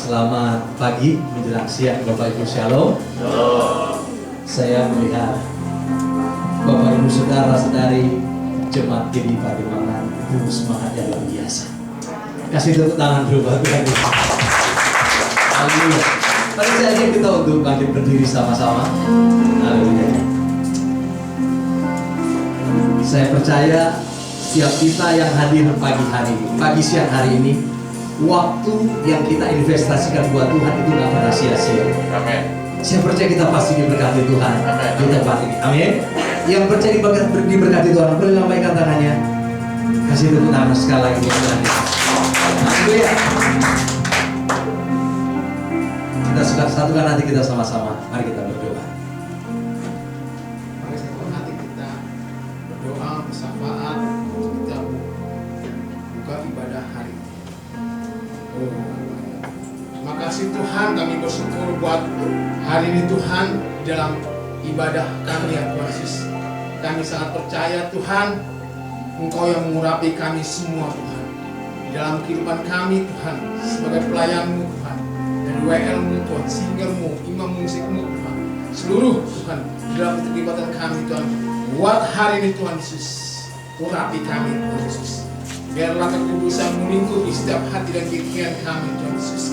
Selamat pagi menjelang siang Bapak Ibu Shalom. Saya melihat Bapak Ibu Saudara-saudari Jemaat GBI Pademangan itu semangat yang luar biasa. Kasih tepuk tangan dulu buat Tuhan. Haleluya. Mari saya ajak kita untuk bangkit berdiri sama-sama. Haleluya. Saya percaya setiap kita yang hadir pagi siang hari ini, waktu yang kita investasikan buat Tuhan itu gak pernah sia-sia. Amin. Saya percaya kita pasti diberkati Tuhan. Amin. Di tempat ini. Amin. Yang percaya diberkati Tuhan, boleh lambaikan tangannya. Kasih tepuk tangan sekali lagi buat Tuhan. Haleluya. Kita suka satukan hati kita sama-sama. Mari kita berdoa. Mari satukan hati kita berdoa bersyafaat untuk kita buka ibadah hari ini. Terima kasih Tuhan, kami bersyukur buat hari ini Tuhan dalam ibadah kami ya Tuhan Yesus. Kami sangat percaya Tuhan, Engkau yang mengurapi kami semua Tuhan. Di dalam kehidupan kami Tuhan, sebagai pelayan-Mu Tuhan, dan WL-Mu Tuhan, singer-Mu, imam musikmu Tuhan, seluruh Tuhan di dalam keterlibatan kami Tuhan. Buat hari ini Tuhan Yesus, urapi kami Tuhan Yesus. Biarlah kekudusan melingkupi setiap hati dan pikiran kami Tuhan Yesus.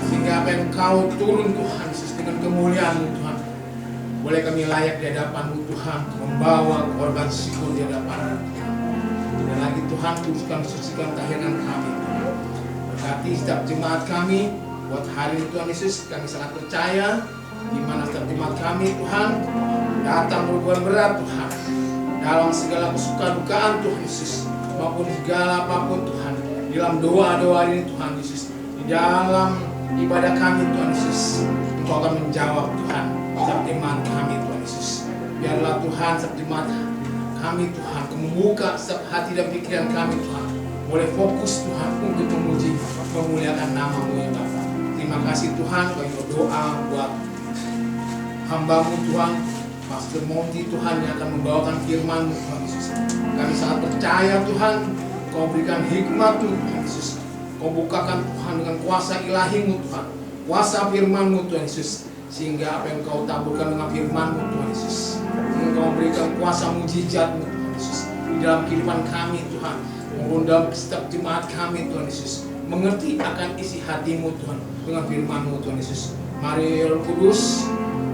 Sehingga apa yang Engkau turun Tuhan Yesus dengan kemuliaan-Mu Tuhan, boleh kami layak di hadapan-Mu Tuhan, membawa korban syukur di hadapan-Mu Tuhan. Dan lagi Tuhan, kuduskan, sucikan tahiran kami Tuhan. Berkati setiap jemaat kami, buat hari ini Tuhan Yesus, kami sangat percaya di mana setiap jemaat kami Tuhan datang berbuat berat Tuhan, dalam segala kesukaan dukaan Tuhan Yesus, maupun segala apapun Tuhan, di dalam doa-doa ini Tuhan Yesus, di dalam ibadah kami Tuhan Yesus, Engkau akan menjawab Tuhan setiap jemaat kami Tuhan Yesus. Biarlah Tuhan setiap jemaat kami Tuhan, membuka setiap hati dan pikiran kami Tuhan, boleh fokus Tuhan untuk memuji, memuliakan nama-Mu ya Bapa. Terima kasih Tuhan, kami berdoa buat hamba-Mu Tuhan, Pastor Monty Tuhan yang akan membawakan firman-Mu Tuhan Yesus. Kami sangat percaya Tuhan, Kau berikan hikmat Tuhan Yesus. Kau bukakan Tuhan dengan kuasa ilahi-Mu Tuhan, kuasa firman-Mu Tuhan Yesus, sehingga apa yang Kau taburkan dengan firman-Mu Tuhan Yesus, sehingga Kau berikan kuasa mujizat-Mu Tuhan Yesus di dalam kehidupan kami Tuhan, maupun dalam setiap jemaat kami Tuhan Yesus, mengerti akan isi hati-Mu Tuhan dengan firman-Mu Tuhan Yesus. Mari Roh Kudus,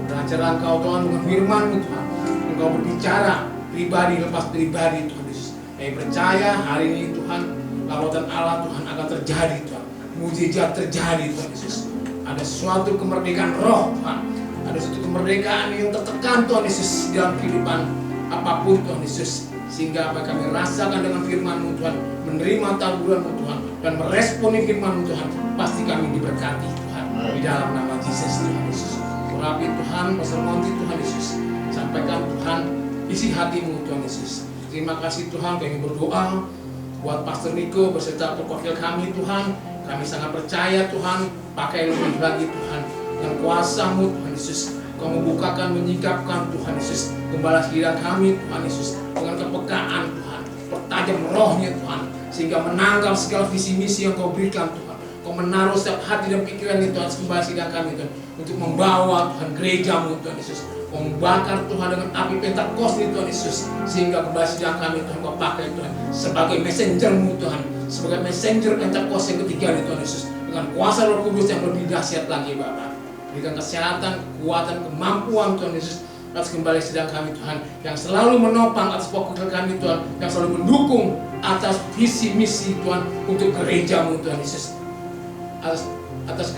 beracara Engkau Tuhan dengan firman-Mu Tuhan, Engkau berbicara pribadi lepas pribadi Tuhan Yesus. Kami percaya hari ini Tuhan, lawatan Allah Tuhan akan terjadi Tuhan, mujizat terjadi Tuhan Yesus. Ada suatu kemerdekaan roh Tuhan, ada suatu kemerdekaan yang tertekan Tuhan Yesus dalam kehidupan apapun Tuhan Yesus, sehingga apa kami rasakan dengan firman-Mu Tuhan, menerima taburan-Mu Tuhan, dan meresponi firman-Mu Tuhan, pasti kami diberkati Tuhan, di dalam nama Yesus Tuhan Yesus. Urapi Tuhan, Pastor Monty Tuhan Yesus, sampaikan Tuhan isi hati-Mu Tuhan Yesus. Terima kasih Tuhan, kami berdoa buat Pastor Niko beserta wakil kami Tuhan. Kami sangat percaya Tuhan, pakai lebih lagi Tuhan, dengan kuasa-Mu Tuhan Yesus, Kau membukakan, menyingkapkan Tuhan Yesus, gembala sidang kami Tuhan Yesus, dengan kepekaan Tuhan, pertajam rohnya Tuhan, sehingga menangkap segala visi misi yang Kau berikan Tuhan. Kau menaruh setiap hati dan pikiran itu atas gembala sidang kami Tuhan, untuk membawa Tuhan gereja-Mu Tuhan Yesus, membakar Tuhan dengan api Pentakosta Tuhan Yesus, sehingga gembala sidang kami Tuhan Kau pakai Tuhan sebagai messenger-Mu Tuhan, sebagai messenger Pentakosta yang ketiga Tuhan Yesus, dengan kuasa Roh Kudus yang lebih dahsyat lagi Bapa. Berikan kesehatan, kekuatan, kemampuan Tuhan Yesus atas gembala sidang kami Tuhan, yang selalu menopang atas wakil kami Tuhan, yang selalu mendukung atas visi misi Tuhan untuk gereja-Mu Tuhan Yesus, atas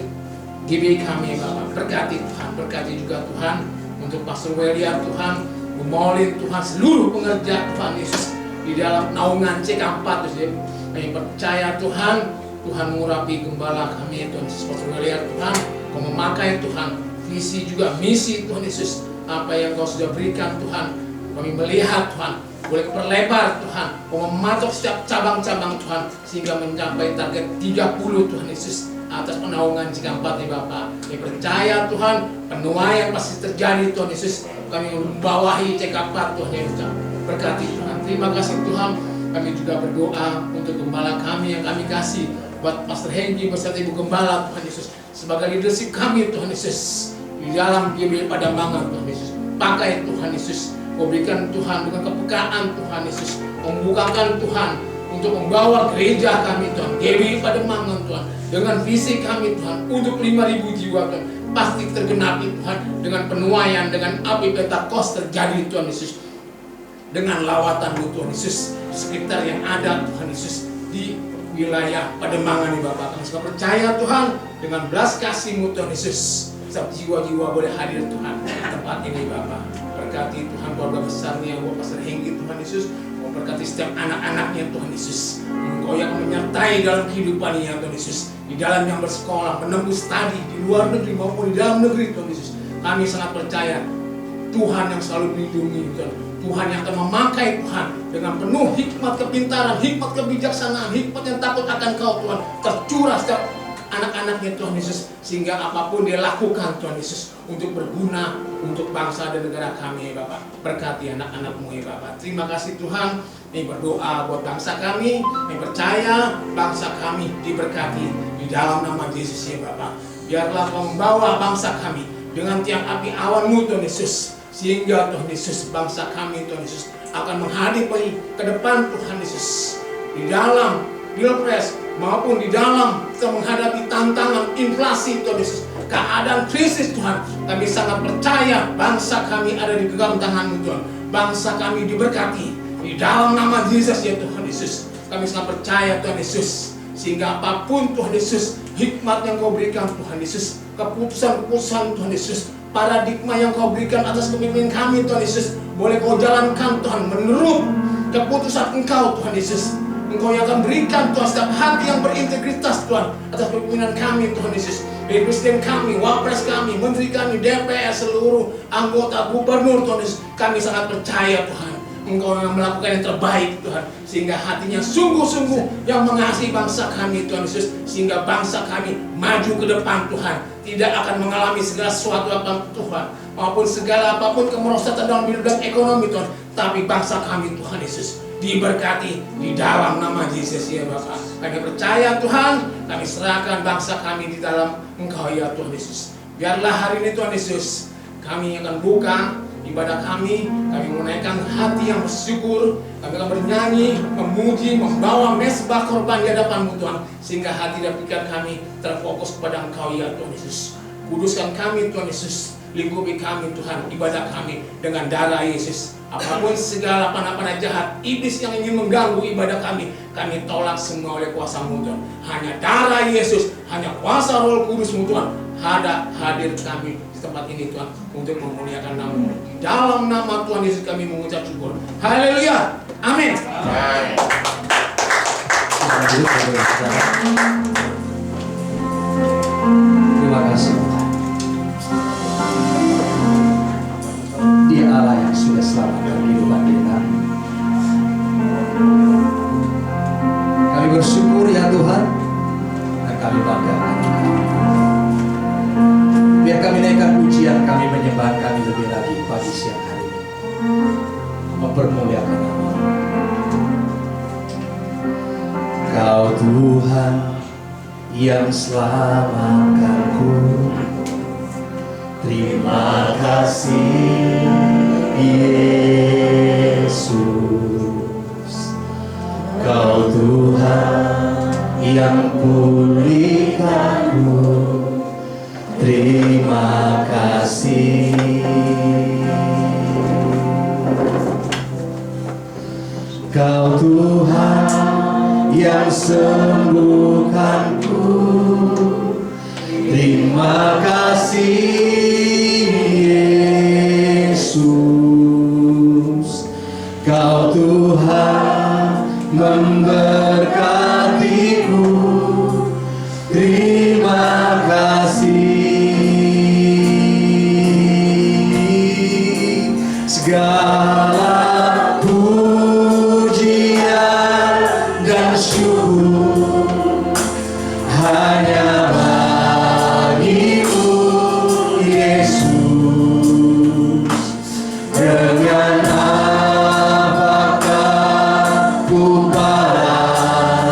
GBI kami Bapak. Berkati Tuhan, berkati juga Tuhan untuk Pastor Welia Tuhan, memolit Tuhan seluruh pengerja Tuhan Yesus di dalam naungan CK4 Tuhan. Kami percaya Tuhan, Tuhan mengurapi gembala kami Tuhan Yesus, Pastor Welia Tuhan. Kau memakai Tuhan visi juga misi Tuhan Yesus, apa yang Kau sudah berikan Tuhan. Kami melihat Tuhan, boleh perlebar Tuhan, Kau mematok setiap cabang-cabang Tuhan, sehingga mencapai target 30 Tuhan Yesus atas penaungan CK4 ya Bapak. Kami percaya Tuhan, penuaian pasti terjadi Tuhan Yesus. Kami membawahi CK4 Tuhan Yesus. Berkati Tuhan. Terima kasih Tuhan. Kami juga berdoa untuk gembala kami yang kami kasih, buat Pastor Henry beserta Ibu Gembala Tuhan Yesus, sebagai leadership kami Tuhan Yesus di dalam GBI Pademangan Tuhan Yesus. Pakai Tuhan Yesus, Kau berikan Tuhan dengan kepekaan Tuhan Yesus, membukakan Tuhan untuk membawa gereja kami Tuhan, GBI Pademangan Tuhan, dengan visi kami Tuhan untuk 5.000 jiwa Tuhan, pasti tergenapi Tuhan dengan penuaian, dengan api Pentakos terjadi Tuhan Yesus, dengan lawatan-Mu Tuhan Yesus sekitar yang ada Tuhan Yesus di wilayah Pademangan ini Bapak. Kami suka percaya Tuhan dengan belas kasih-Mu Tuhan Yesus, setiap jiwa-jiwa boleh hadir Tuhan di tempat ini Bapak. Berkati Tuhan keluarga besarnya Bapak Pastor Hengki Tuhan Yesus, memberkati setiap anak-anaknya Tuhan Yesus. Engkau yang menyertai dalam kehidupannya Tuhan Yesus, di dalam yang bersekolah, menembus studi di luar negeri maupun di dalam negeri Tuhan Yesus. Kami sangat percaya Tuhan yang selalu melindungi Tuhan, Tuhan yang akan memakai Tuhan dengan penuh hikmat kepintaran, hikmat kebijaksanaan, hikmat yang takut akan Kau Tuhan, tercurah setiap anak-anaknya Tuhan Yesus, sehingga apapun dia lakukan Tuhan Yesus untuk berguna untuk bangsa dan negara kami ya Bapak. Berkati anak-anak-Mu ya Bapak. Terima kasih Tuhan. Kami berdoa buat bangsa kami, kami percaya bangsa kami diberkati di dalam nama Yesus ya Bapak. Biarlah Kau membawa bangsa kami dengan tiang api awan-Mu Tuhan Yesus, sehingga Tuhan Yesus bangsa kami Tuhan Yesus akan menghadapi ke depan Tuhan Yesus di dalam Pilpres maupun di dalam kita menghadapi tantangan inflasi Tuhan Yesus, keadaan krisis Tuhan. Kami sangat percaya bangsa kami ada di genggam tangan-Mu Tuhan. Bangsa kami diberkati di dalam nama Yesus ya Tuhan Yesus. Kami sangat percaya Tuhan Yesus, sehingga apapun Tuhan Yesus, hikmat yang Kau berikan Tuhan Yesus, keputusan-keputusan Tuhan Yesus, paradigma yang Kau berikan atas kepemimpinan kami Tuhan Yesus, boleh Kau jalankan Tuhan menurut keputusan Engkau Tuhan Yesus. Engkau yang akan berikan Tuhan setiap hati yang berintegritas Tuhan atas kepemimpinan kami Tuhan Yesus. Presiden kami, wapres kami, menteri kami, DPR, seluruh anggota, gubernur Tuhan Yesus. Kami sangat percaya Tuhan, Engkau yang melakukan yang terbaik Tuhan, sehingga hatinya sungguh-sungguh yang mengasihi bangsa kami Tuhan Yesus, sehingga bangsa kami maju ke depan Tuhan, tidak akan mengalami segala sesuatu apa Tuhan, maupun segala apapun kemerosotan dalam bidang ekonomi Tuhan, tapi bangsa kami Tuhan Yesus diberkati di dalam nama Yesus ya Bapak. Kami percaya Tuhan, kami serahkan bangsa kami di dalam Engkau ya Tuhan Yesus. Biarlah hari ini Tuhan Yesus, kami akan buka ibadah kami menaikkan hati yang bersyukur, kami akan bernyanyi, memuji, membawa mesbah korban di hadapan-Mu Tuhan, sehingga hati dan pikiran kami terfokus kepada Engkau ya Tuhan Yesus. Kuduskan kami Tuhan Yesus, lingkupi kami Tuhan, ibadah kami dengan darah Yesus. Apapun segala panah-panah jahat iblis yang ingin mengganggu ibadah kami tolak semua oleh kuasa-Mu Tuhan. Hanya darah Yesus, hanya kuasa Roh Kudus-Mu Tuhan hadir kami di tempat ini Tuhan, untuk memuliakan nama-Mu. Di dalam nama Tuhan Yesus kami mengucap syukur. Haleluya. Amin. Terima kasih Tuhan. Dia Allah yang sudah selamatkan kehidupan kita. Kami bersyukur ya Tuhan, dan kami banggakan Engkau. Biar kami naikkan pujian, kami menyembah kami lebih lagi pagi siang hari ini, mempermuliakan nama. Kau Tuhan yang selamatkanku, terima kasih Yesus. Kau Tuhan yang pulihkanku, terima kasih. Kau Tuhan yang sembuhkanku, terima kasih Yesus. Kau Tuhan memberkatiku, terima kasih. Segala pujian dan syukur hanya bagi-Mu Yesus. Dengan apakah ku balas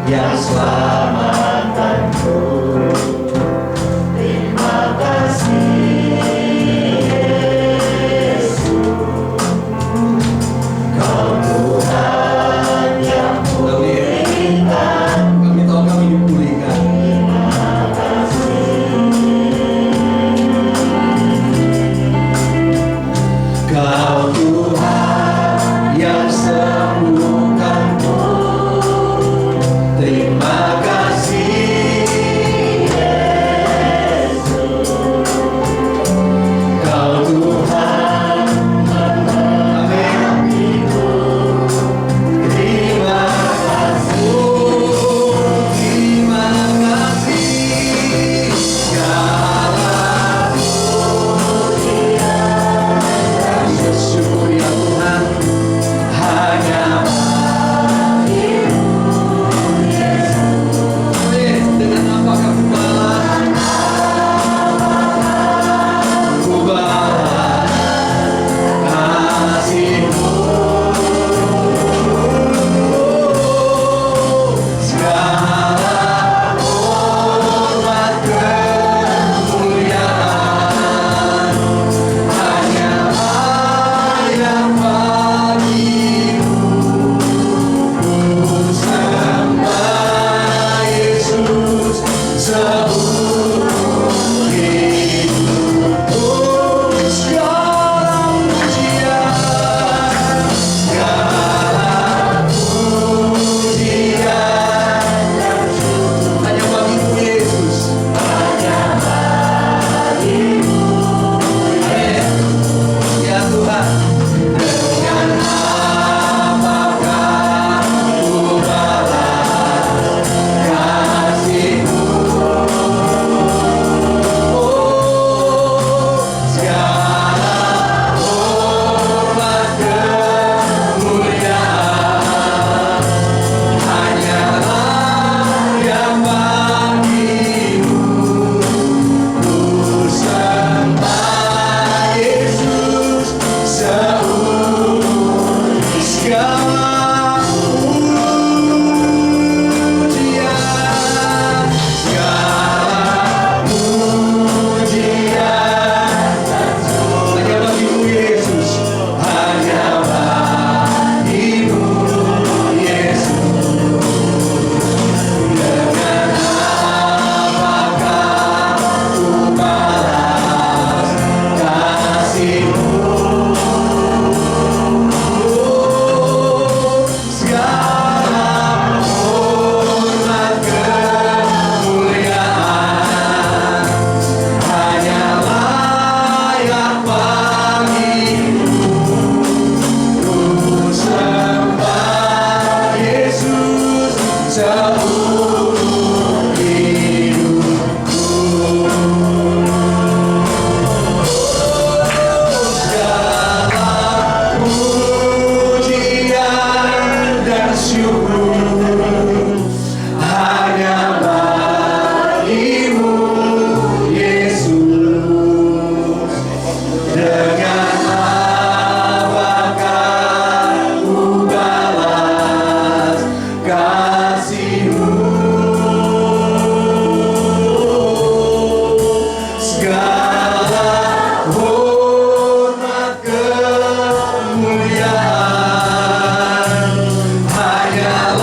yang selamatkanku. Terima kasih Yesus, Kau Tuhan yang pulihkan. Kami tahu kami dipulihkan. Kau Tuhan yang sembuhkanku. Terima kasih Yesus, Kau Tuhan menghentiku. Terima kasih, terima kasih. Segala pujian dan bersyukur ya Tuhan hanya dengan apakah ku balas? Ku balas kasih-Mu. Segala hormat kemuliaan hanyalah yang bagi-Mu. Ku sembah Yesus seumur hidupku. Segala pujian, segala pujian hanya bagi-Mu Yesus, hanya bagi-Mu. Ya Tuhan, dengan apakah ku balas kasih-Mu? Oh, segala hormat kemuliaan hanyalah yang bagi-Mu. Ku sembah Yesus seumur segala pujian, segala pujian hanya bagi-Mu Yesus, hanya bagi-Mu Yesus. Dengan apakah ku balas kasih-Mu? Segala hormat kemuliaan hanyalah yang bagi-Mu. Ku sembah Yesus seumur hidupku. Segala pujian dan syukur hanya bagi-Mu Yesus. Dengan apakah ku balas kasih-Mu? Segala hormat kemuliaan hanyalah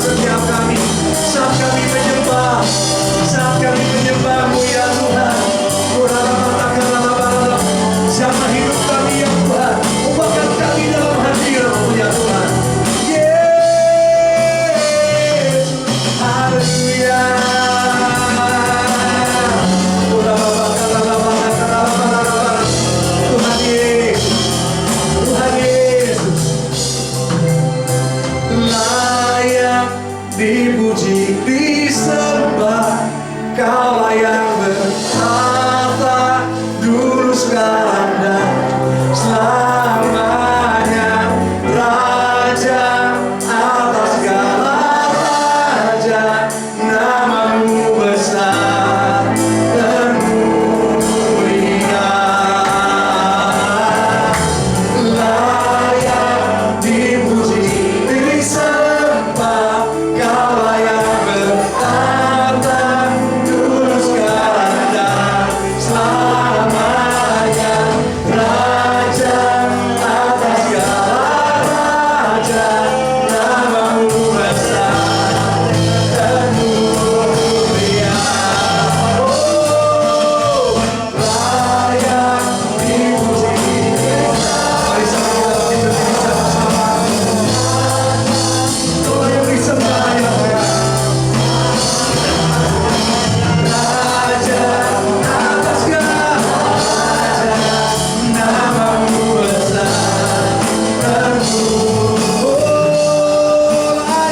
setiap kami. Saat kami menyembah, saat kami menyembah-Mu ya Tuhan. Jamah hidup kami ya Tuhan. Ubahkan kami dalam hadirat-Mu ya Tuhan. Yesus, haleluya. Tuhan Yesus, Tuhan Yesus, layak dipuji, disembah. Kaulah yang bertata dulu, sekarang dan selamanya. Raja atas segala raja, nama-Mu besar dan mulia. Layak dipuji, disembah. Kaulah yang bertata dulu, sekarang dan selamanya. Raja atas segala raja, nama-Mu besar dan mulia. Oh, layak dipuji. Mari sama kita berdiri sama-sama. Kau yang disembah ya Tuhan. Raja atas segala raja, nama-Mu besar dan mulia. Oh, layak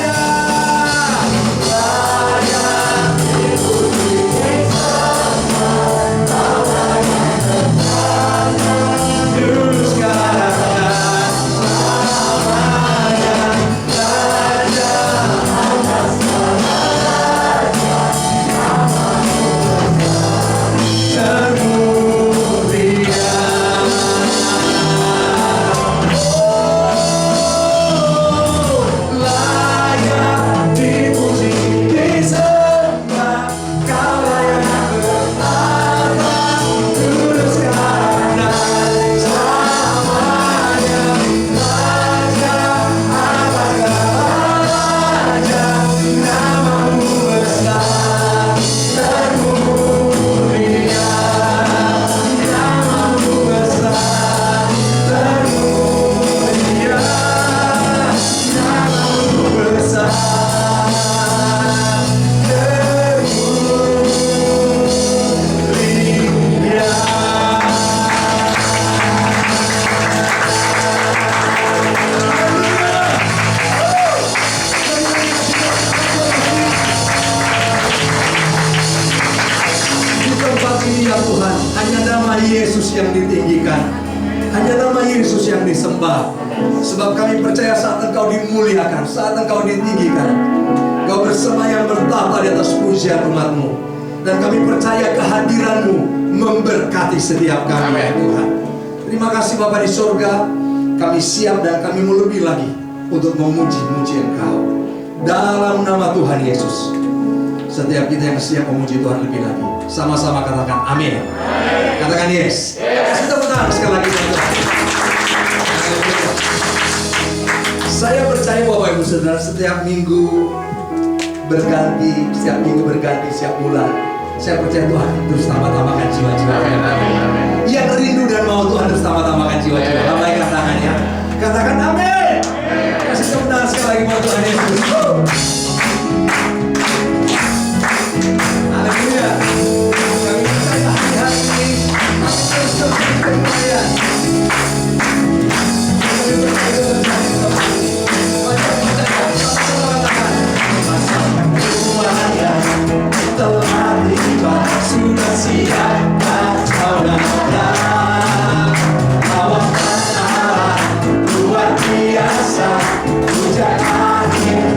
dipuji, dulu, sekarang dan selamanya. Raja atas dan mulia. Oh, layak dipuji, disembah. Kaulah yang bertata dulu, sekarang dan selamanya. Raja atas segala raja, nama-Mu besar dan mulia. Nama-Mu besar dan mulia. Nama-Mu besar dan mulia. Di tempat ini ya Tuhan, hanya nama Yesus yang ditinggikan, hanya nama Yesus yang disembah. Sebab kami percaya saat Engkau dimuliakan, saat Engkau ditinggikan, Engkau bersemayam bertahta di atas pujian umat-Mu. Dan kami percaya kehadiran-Mu memberkati setiap kami ya Tuhan. Terima kasih Bapa di surga. Kami siap dan kami mau lebih lagi untuk memuji-muji Engkau. Dalam nama Tuhan Yesus, setiap kita yang siap memuji Tuhan lebih lagi, sama-sama katakan amin. Katakan yes. Kasih tepuk tangan sekali lagi buat Tuhan. Saya percaya Bapak Ibu Saudara, setiap minggu berganti, setiap bulan, saya percaya Tuhan terus tambah-tambahkan jiwa-jiwa. Yang rindu dan mau Tuhan terus tambah-tambahkan jiwa-jiwa. Lambaikan tangannya, katakan amin. Kasih tepuk tangan sekali lagi buat Tuhan Yesus. Haleluya. Kami percaya hari ini kami terus berkembang. Telah tiba, sudah siap kau datang. Awasan Allah luar biasa, hujan akhir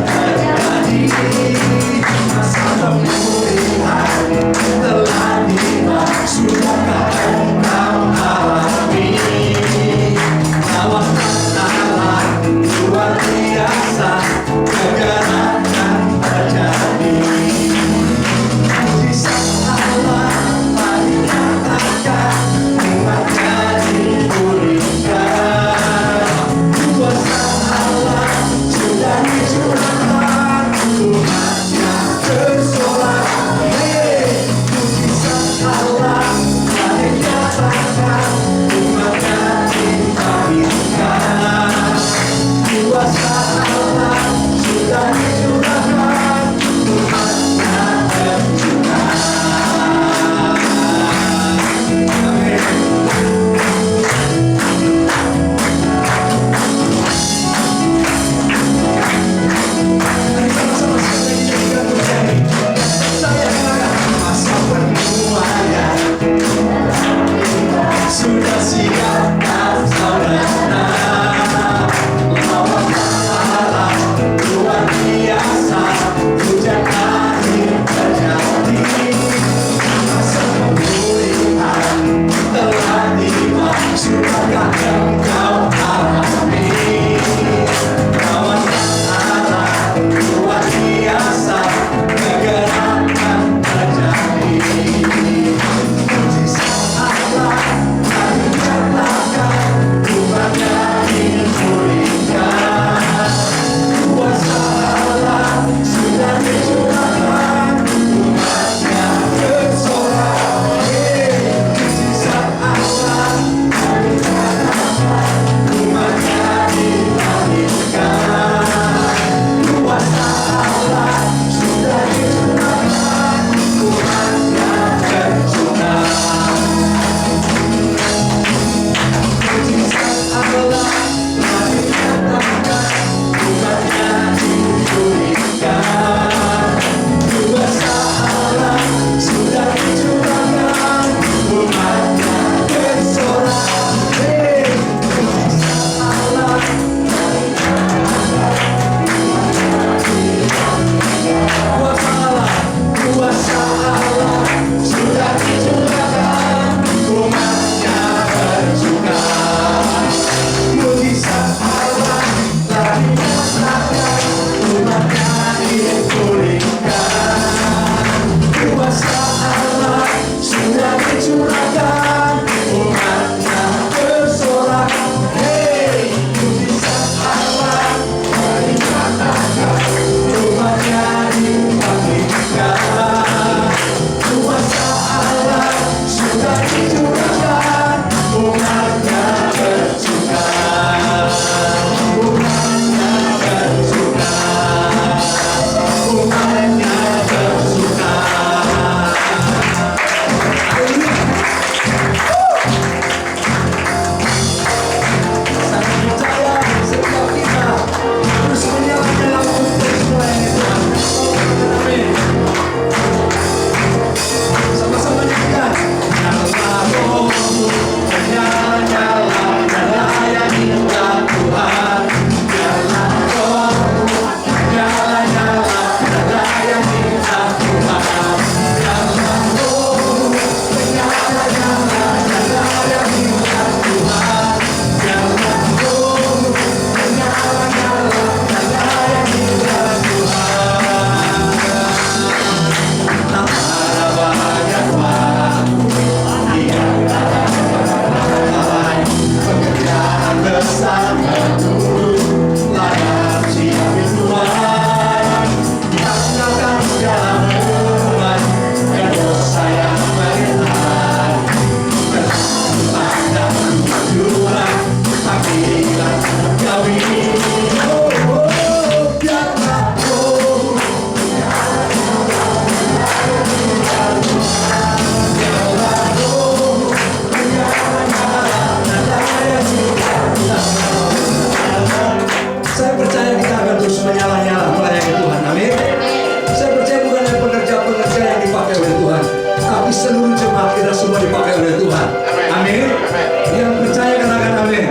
Yang percaya katakan amin.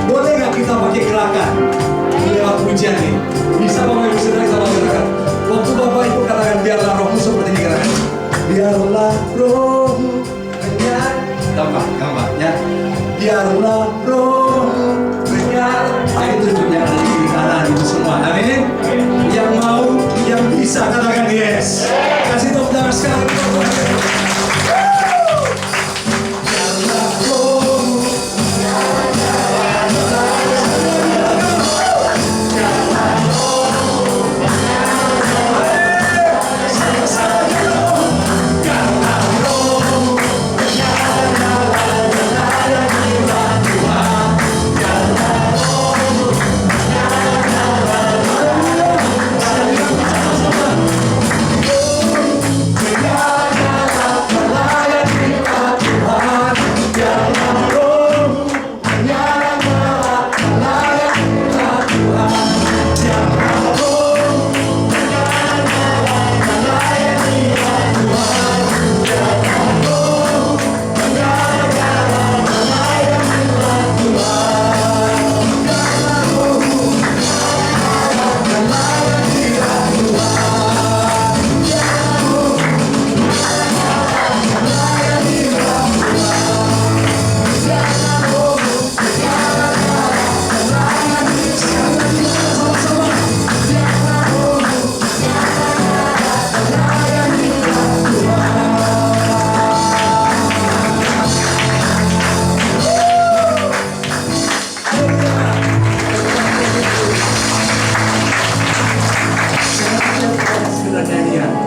Boleh nggak kita pakai gerakan lewat pujian ini? Bisa Bapak Ibu Saudara kita katakan. Waktu Bapak Ibu katakan biarlah rohmu seperti ini gerakan. Biarlah rohmu menyala. Gampang ya. Biarlah rohmu menyala. Ini tunjuknya ada di kiri kanan itu semua. Amin. Yang mau, yang bisa katakan yes. Kasih tepuk tangan sekali.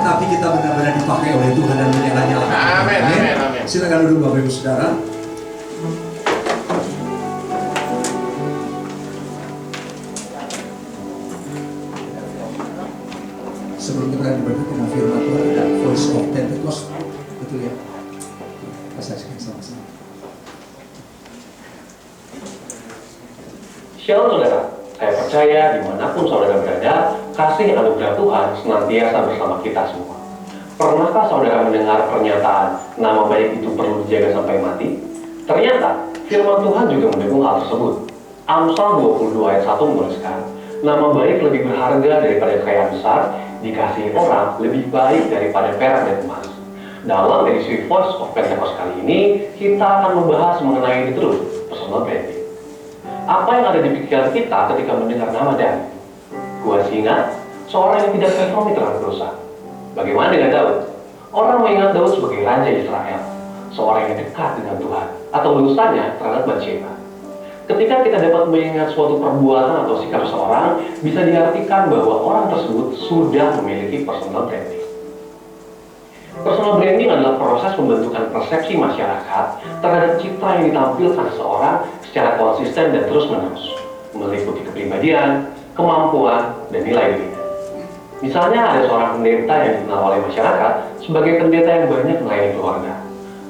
Tapi kita benar-benar dipakai oleh Tuhan dan menyala-nyalakan. Amin, amin, amin. Silakan duduk Bapak Ibu Saudara. Sebelum kita diberkati firman Tuhan ada Voice of Pentecost, betul ya? Kita saksikan sama-sama. Shalom saudara, saya percaya dimanapun saudara berada, kasih anugerah Tuhan senantiasa bersama kita semua. Pernahkah saudara mendengar pernyataan nama baik itu perlu dijaga sampai mati? Ternyata firman Tuhan juga mendukung hal tersebut. Amsal 22 ayat 1 menuliskan, nama baik lebih berharga daripada kekayaan besar, dikasihi orang lebih baik daripada perak dan emas. Dalam edisi Voice of Pentecost kali ini, kita akan membahas mengenai itu dulu, personal branding. Apa yang ada di pikiran kita ketika mendengar nama Daud? Gua ingat seorang yang tidak kompromi terhadap dosa. Bagaimana dengan Daud? Orang mengingat Daud sebagai raja Israel, seorang yang dekat dengan Tuhan, atau urusannya terhadap Batsheba. Ketika kita dapat mengingat suatu perbuatan atau sikap seseorang, bisa diartikan bahwa orang tersebut sudah memiliki personal branding. Personal branding adalah proses pembentukan persepsi masyarakat terhadap citra yang ditampilkan seseorang secara konsisten dan terus-menerus, meliputi kepribadian, kemampuan, dan nilai dirinya. Misalnya ada seorang pendeta yang dikenal oleh masyarakat sebagai pendeta yang banyak melayani keluarga.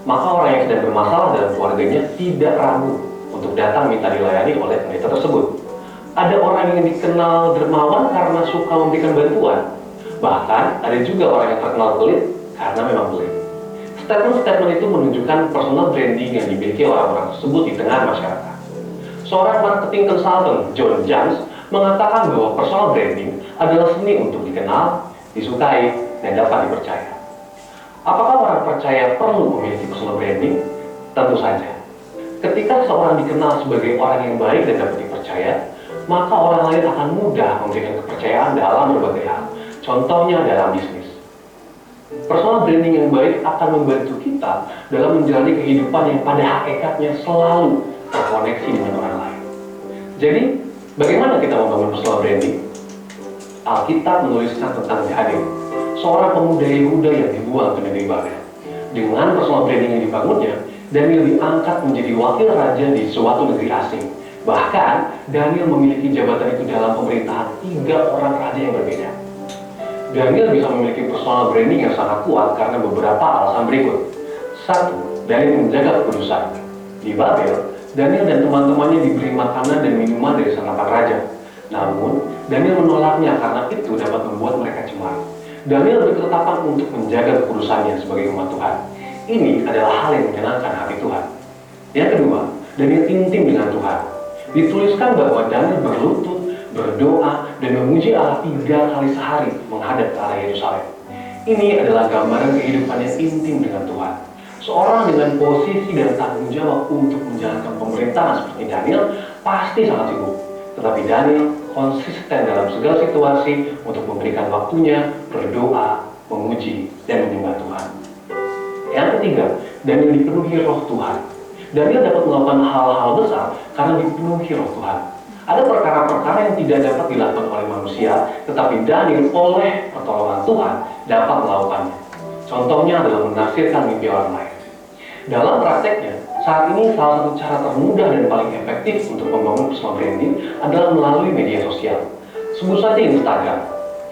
Maka orang yang sedang bermasalah dalam keluarganya tidak ragu untuk datang minta dilayani oleh pendeta tersebut. Ada orang yang dikenal dermawan karena suka memberikan bantuan. Bahkan ada juga orang yang terkenal pelit karena memang pelit. Statement-statement itu menunjukkan personal branding yang dimiliki orang-orang tersebut di tengah masyarakat. Seorang marketing consultant, John Jones, mengatakan bahwa personal branding adalah seni untuk dikenal, disukai, dan dapat dipercaya. Apakah orang percaya perlu memiliki personal branding? Tentu saja. Ketika seorang dikenal sebagai orang yang baik dan dapat dipercaya, maka orang lain akan mudah memberikan kepercayaan dalam berbagai hal. Contohnya dalam bisnis. Personal branding yang baik akan membantu kita dalam menjalani kehidupan yang pada hakikatnya selalu terkoneksi dengan orang lain. Jadi, bagaimana kita membangun personal branding? Alkitab menuliskan tentang Daniel, seorang pemuda Yehuda yang dibuang ke negeri Babel. Dengan personal branding yang dibangunnya, Daniel diangkat menjadi wakil raja di suatu negeri asing. Bahkan, Daniel memiliki jabatan itu dalam pemerintahan 3 orang raja yang berbeda. Daniel bisa memiliki personal branding yang sangat kuat karena beberapa alasan berikut. 1. Daniel menjaga kekudusan. Di Babel, Daniel dan teman-temannya diberi makanan dan minuman dari santapan raja. Namun, Daniel menolaknya karena itu dapat membuat mereka cemar. Daniel berketetapan untuk menjaga kekudusannya sebagai umat Tuhan. Ini adalah hal yang menyenangkan hati Tuhan. Yang kedua, Daniel intim dengan Tuhan. Dituliskan bahwa Daniel berlutut, berdoa, dan memuji Allah 3 kali sehari menghadap ke arah Yerusalem. Ini adalah gambaran kehidupan yang intim dengan Tuhan. Seorang dengan posisi dan tanggung jawab untuk menjalankan pemerintahan seperti Daniel pasti sangat sibuk. Tetapi Daniel konsisten dalam segala situasi untuk memberikan waktunya, berdoa, memuji, dan menyembah Tuhan. Yang ketiga, Daniel dipenuhi roh Tuhan. Daniel dapat melakukan hal-hal besar karena dipenuhi roh Tuhan. Ada perkara-perkara yang tidak dapat dilakukan oleh manusia, tetapi Daniel oleh pertolongan Tuhan dapat melakukannya. Contohnya adalah menafsirkan mimpi orang lain. Dalam prakteknya, saat ini salah satu cara termudah dan paling efektif untuk membangun personal branding adalah melalui media sosial. Sebut saja Instagram,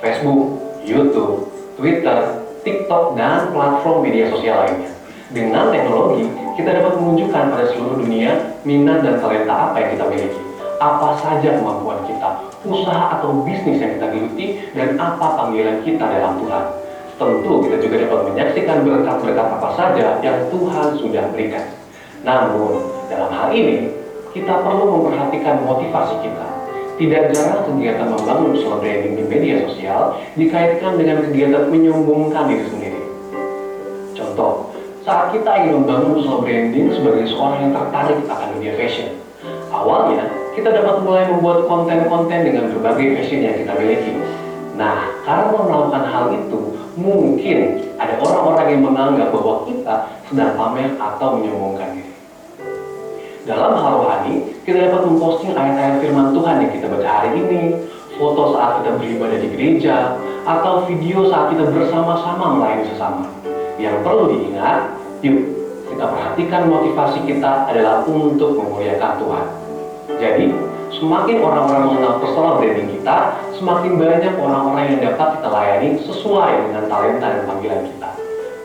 Facebook, YouTube, Twitter, TikTok, dan platform media sosial lainnya. Dengan teknologi, kita dapat menunjukkan pada seluruh dunia minat dan talenta apa yang kita miliki, apa saja kemampuan kita, usaha atau bisnis yang kita geluti, dan apa panggilan kita dalam Tuhan. Tentu kita juga dapat menyaksikan berkat-berkat apa saja yang Tuhan sudah berikan. Namun, dalam hal ini, kita perlu memperhatikan motivasi kita. Tidak jarang kegiatan membangun personal branding di media sosial dikaitkan dengan kegiatan menyombongkan diri sendiri. Contoh, saat kita ingin membangun personal branding sebagai seorang yang tertarik akan dunia fashion. Awalnya, kita dapat mulai membuat konten-konten dengan berbagai fashion yang kita miliki. Nah, karena melakukan hal itu, mungkin ada orang-orang yang menganggap bahwa kita sedang pamer atau menyombongkan diri. Dalam hal rohani, kita dapat memposting ayat-ayat firman Tuhan yang kita baca hari ini, foto saat kita beribadah di gereja, atau video saat kita bersama-sama melayani sesama. Yang perlu diingat, yuk kita perhatikan motivasi kita adalah untuk memuliakan Tuhan. Jadi, semakin orang-orang mengenal personal branding kita, semakin banyak orang-orang yang dapat kita layani sesuai dengan talenta dan panggilan kita.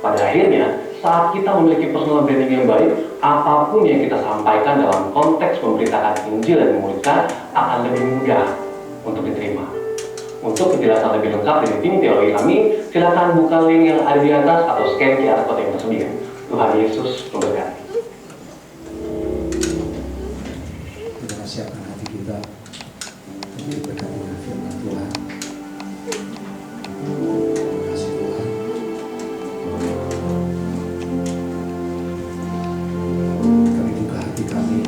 Pada akhirnya, saat kita memiliki personal branding yang baik, apapun yang kita sampaikan dalam konteks memberitakan Injil dan memuridkan akan lebih mudah untuk diterima. Untuk penjelasan lebih lengkap dari tim teologi kami, silakan buka link yang ada di atas atau scan QR code yang tersedia. Tuhan Yesus memberkati. Kita siapkan hati kita untuk diberkati dengan firman Tuhan. Terima kasih Tuhan. Kami buka hati kami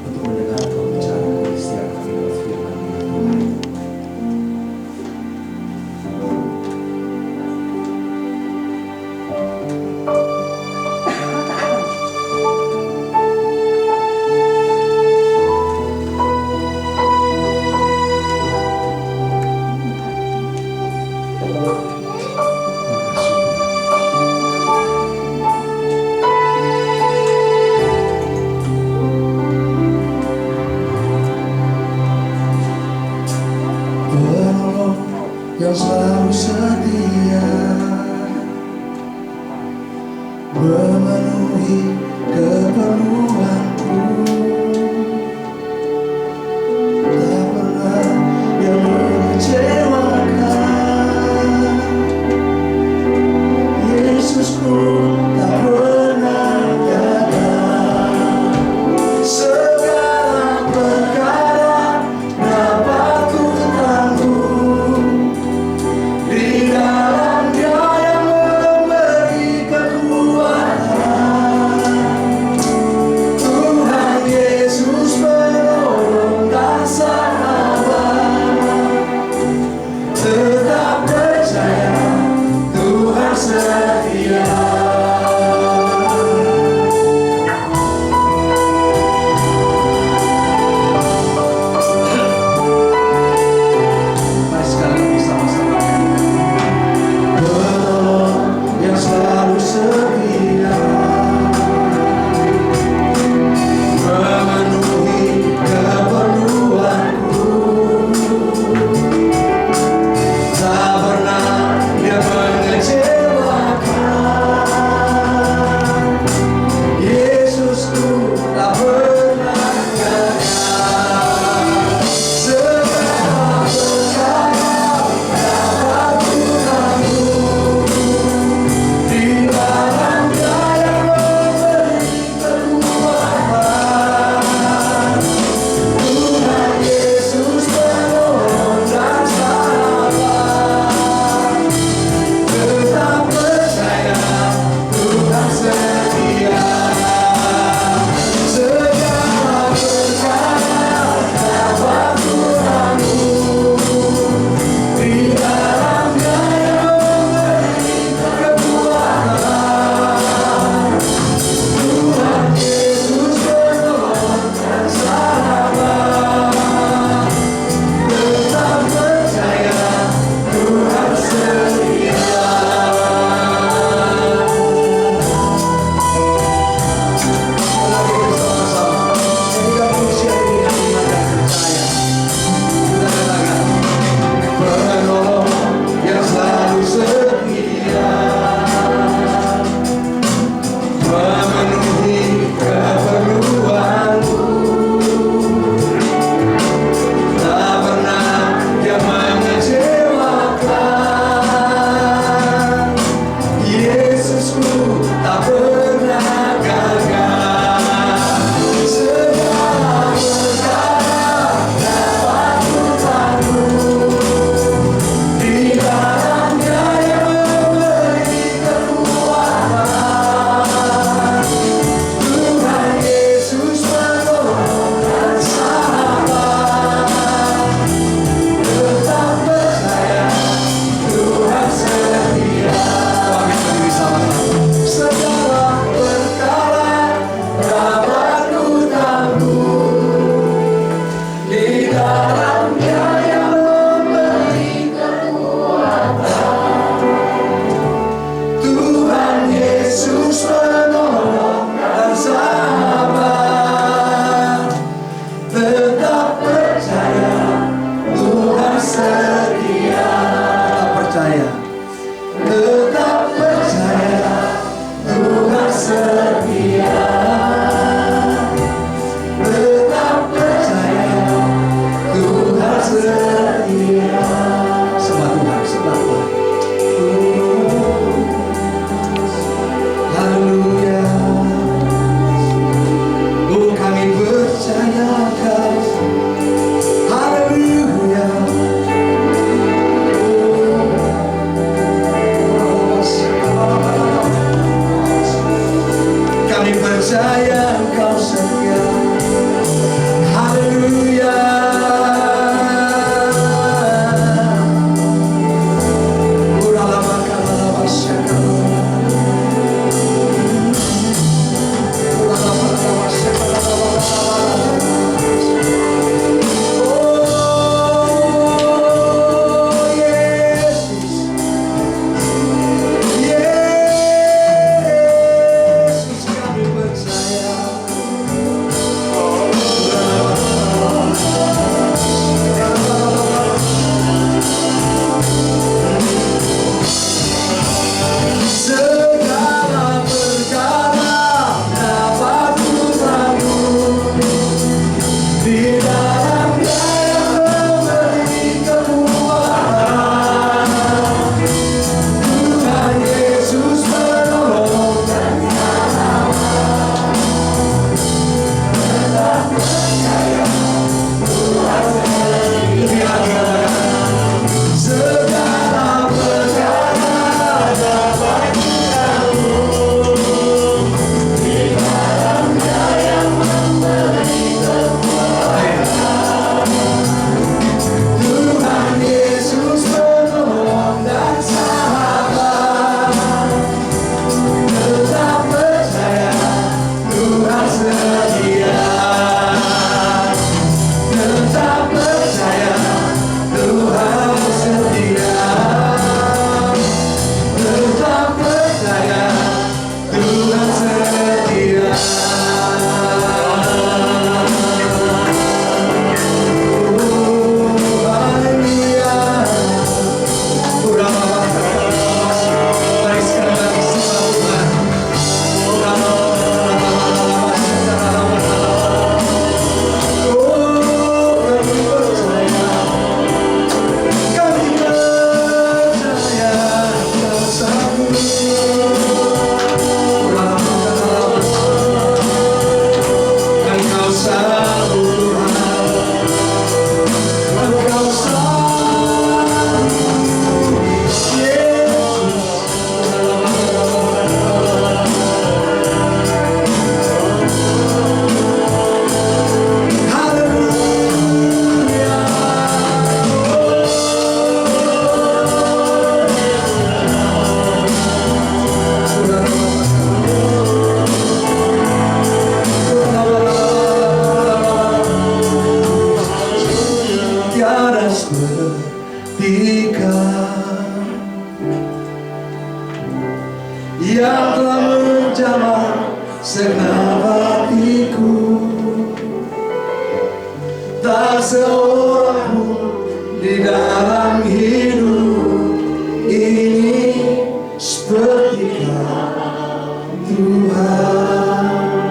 untuk mendengar Kau bicara dari setiap kami lewat firman Tuhan. Penolong yang selalu setia memenuhi keperluanku, tak pernah yang mengecewakan. Yesusku tak pernah gagal. Segala perkara dapat ku tanggung di dalam Dia yang memberi kekuatan. yang telah menjamah segenap hatiku. Tak seorang pun di dalam hidup ini seperti Kau, Tuhan.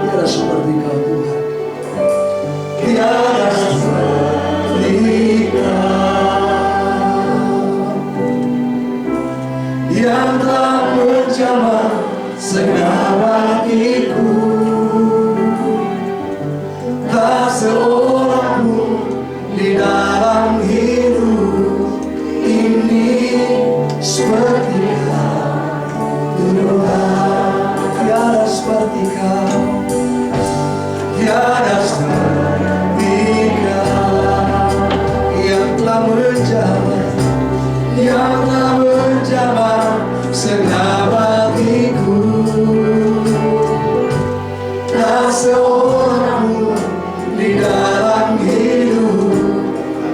Tiada seperti Kau, Tuhan. Tiada seperti Kau yang telah menjamah segenap hatiku. Tak seorang pun di dalam hidup ini seperti Kau, Tuhan. Tiada seperti Kau, tiada seperti Kau yang telah menjamah, yang telah menjamah segenap hatiku. Tak seorang pun di dalam hidup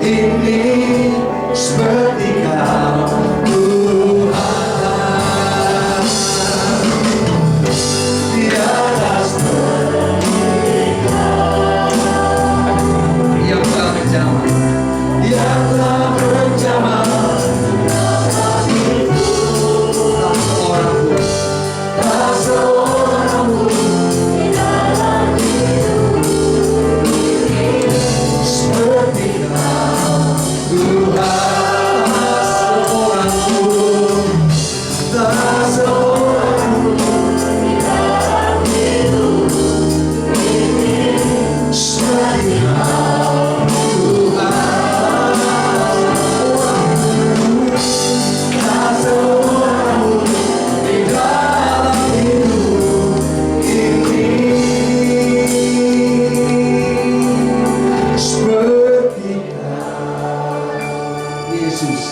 ini seperti Kau, Tuhan. Tiada seperti Kau yang telah menjamah, yang telah menjamah. Tak seorang pun seperti Kau, Tuhan. Tak seorang pun seperti Kau, Tuhan. Tak seorang pun di dalam hidup ini seperti Kau, Yesus.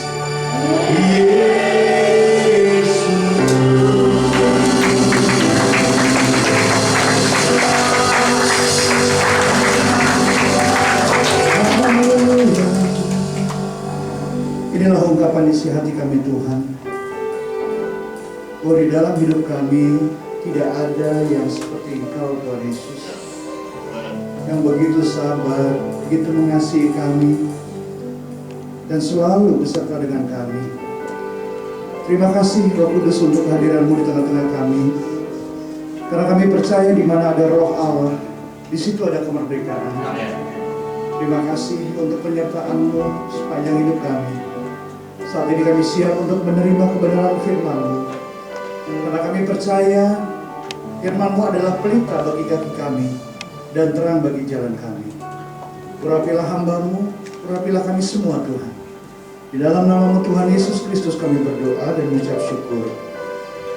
Inilah ungkapan isi hati kami, Tuhan, bahwa di dalam hidup kami tidak ada yang seperti Engkau, Tuhan Yesus, yang begitu sabar, begitu mengasihi kami, dan selalu beserta dengan kami. Terima kasih Roh Kudus untuk kehadiran-Mu di tengah-tengah kami, karena kami percaya di mana ada Roh Allah, di situ ada kemerdekaan. Terima kasih untuk penyertaan-Mu sepanjang hidup kami. Saat ini kami siap untuk menerima kebenaran firman-Mu, karena kami percaya firman-Mu adalah pelita bagi kaki kami dan terang bagi jalan kami. Urapilah hamba-Mu, urapilah kami semua, Tuhan. Di dalam nama-Mu Tuhan Yesus Kristus kami berdoa dan mengucap syukur.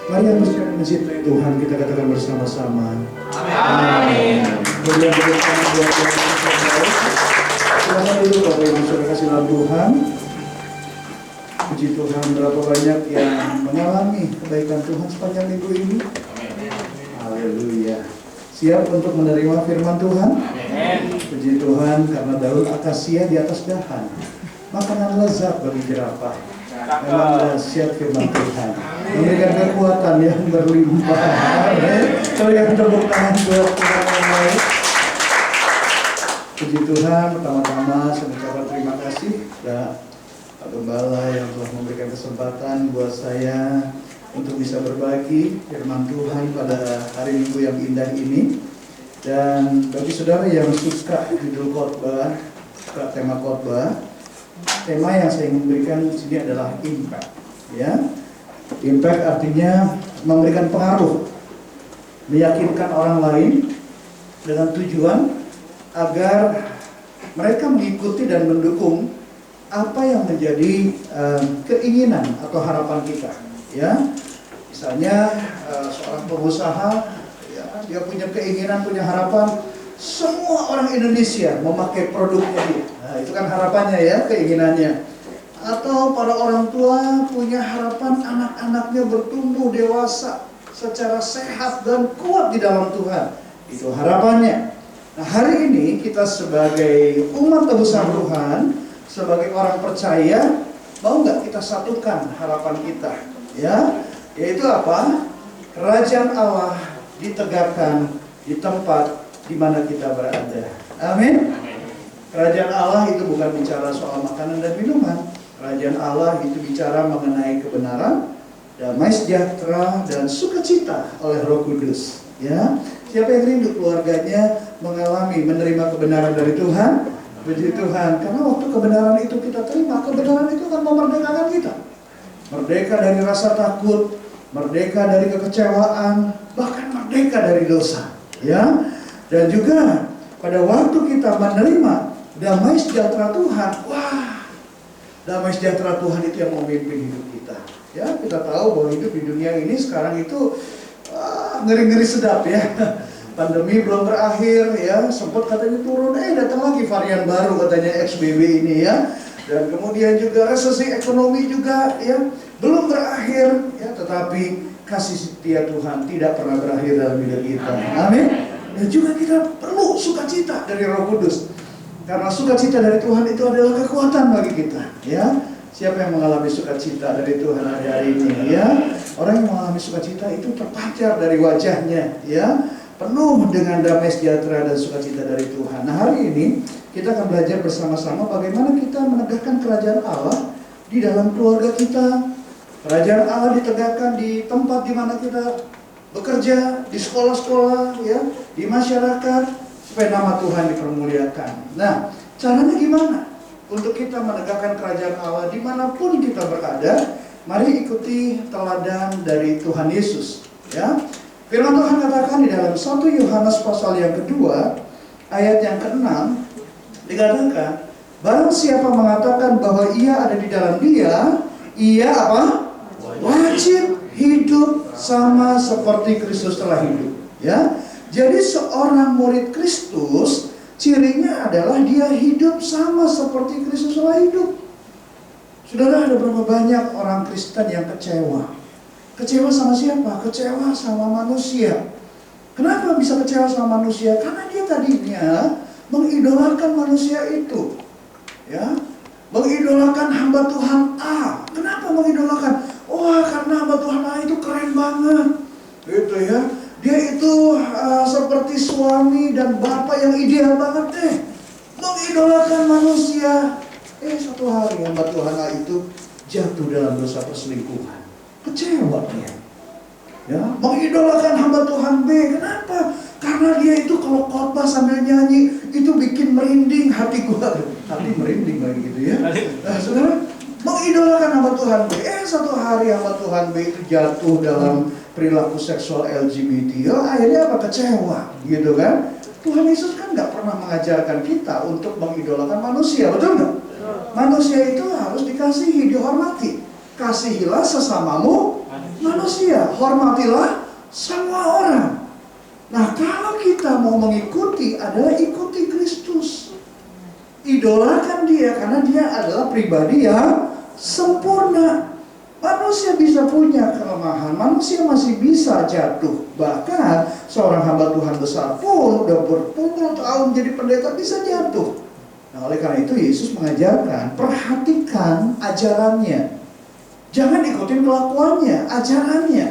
Mari yang bersedia mencintai Tuhan, kita katakan bersama-sama. Amin. Kemudian berdoa buat Tuhan. Silakan dulu Bapak Ibu Saudara kasih dalam Tuhan. Puji Tuhan, berapa banyak yang mengalami kebaikan Tuhan sepanjang minggu ini. Haleluya. Siap untuk menerima firman Tuhan? Puji Tuhan, karena daun akasia di atas dahan, makanan lezat bagi jerapah. Memang dahsyat firman Tuhan, memberikan kekuatan yang berlimpah. Kalau yang tepuk tangan buat Tuhan yang baik. Puji Tuhan, pertama-tama saya mengucapkan terima kasih Pak Gembala yang telah memberikan kesempatan buat saya untuk bisa berbagi firman Tuhan pada hari Minggu yang indah ini. Dan bagi saudara yang suka judul khotbah, suka tema khotbah, tema yang saya ingin berikan di sini adalah impact. Ya, impact artinya memberikan pengaruh, meyakinkan orang lain dengan tujuan agar mereka mengikuti dan mendukung apa yang menjadi keinginan atau harapan kita, ya. Misalnya seorang pengusaha, ya, dia punya keinginan, punya harapan semua orang Indonesia memakai produknya dia. Nah, itu kan harapannya, ya, keinginannya. Atau para orang tua punya harapan anak-anaknya bertumbuh dewasa secara sehat dan kuat di dalam Tuhan. Itu harapannya. Nah, hari ini kita sebagai umat tebusan Tuhan, sebagai orang percaya, Mau nggak kita satukan harapan kita? Ya, yaitu apa? Kerajaan Allah ditegakkan di tempat di mana kita berada. Amin. Kerajaan Allah itu bukan bicara soal makanan dan minuman. Kerajaan Allah itu bicara mengenai kebenaran, damai sejahtera dan sukacita oleh Roh Kudus. Ya, siapa yang rindu keluarganya mengalami menerima kebenaran dari Tuhan? Puji Tuhan, karena waktu kebenaran itu kita terima, kebenaran itu akan memerdekakan kita. Merdeka dari rasa takut, merdeka dari kekecewaan, bahkan merdeka dari dosa. Ya, dan juga pada waktu kita menerima damai sejahtera Tuhan, wah, damai sejahtera Tuhan itu yang memimpin hidup kita. Ya, kita tahu bahwa hidup di dunia ini sekarang itu ngeri-ngeri sedap ya. Pandemi belum berakhir ya, sempat katanya turun, datang lagi varian baru katanya XBB ini ya. Dan kemudian juga resesi ekonomi juga ya, belum berakhir ya, tetapi kasih setia Tuhan tidak pernah berakhir dalam hidup kita. Amin. Dan juga kita perlu sukacita dari Roh Kudus. Karena sukacita dari Tuhan itu adalah kekuatan bagi kita ya. Siapa yang mengalami sukacita dari Tuhan hari ini ya? Orang yang mengalami sukacita itu terpancar dari wajahnya ya, penuh dengan damai sejahtera dan sukacita dari Tuhan. Nah, hari ini kita akan belajar bersama-sama bagaimana kita menegakkan kerajaan Allah di dalam keluarga kita. Kerajaan Allah ditegakkan di tempat di mana kita bekerja, di sekolah-sekolah, ya, di masyarakat, supaya nama Tuhan dipermuliakan. Nah, caranya gimana? Untuk kita menegakkan kerajaan Allah dimanapun kita berada, mari ikuti teladan dari Tuhan Yesus. Ya, firman Tuhan katakan di dalam 1 Yohanes pasal yang kedua, ayat yang ke-6, dikatakan, barang siapa mengatakan bahwa ia ada di dalam dia, ia apa? Wajib hidup sama seperti Kristus telah hidup. Ya, jadi seorang murid Kristus, cirinya adalah dia hidup sama seperti Kristus telah hidup. Saudara, ada berapa banyak orang Kristen yang kecewa? Kecewa sama siapa? Kecewa sama manusia. Kenapa bisa kecewa sama manusia? Karena dia tadinya mengidolakan manusia itu, ya, mengidolakan hamba Tuhan A. Kenapa mengidolakan? Wah, karena hamba Tuhan A itu keren banget, gitu ya. Dia itu seperti suami dan bapak yang ideal banget deh. Mengidolakan manusia. Satu hari hamba Tuhan A itu jatuh dalam dosa perselingkuhan. Kecewa dia. Ya, mengidolakan hamba Tuhan B. Kenapa? Karena dia itu kalau khotbah sambil nyanyi itu bikin merinding hati gua. Hati merinding lagi gitu ya. Nah, saudara, mengidolakan hamba Tuhan B. Satu hari hamba Tuhan B itu jatuh dalam perilaku seksual LGBT. Akhirnya apa? Kecewa, gitu kan? Tuhan Yesus kan nggak pernah mengajarkan kita untuk mengidolakan manusia, betul nggak? Manusia itu harus dikasihi, dihormati. Kasihilah sesamamu manusia, hormatilah semua orang. Nah, kalau kita mau mengikuti adalah ikuti Kristus. Idolakan dia karena dia adalah pribadi yang sempurna. Manusia bisa punya kelemahan, manusia masih bisa jatuh. Bahkan seorang hamba Tuhan besar pun udah berpuluh tahun jadi pendeta bisa jatuh. Nah, oleh karena itu Yesus mengajarkan, perhatikan ajarannya. Jangan ikutin kelakuannya, ajarannya.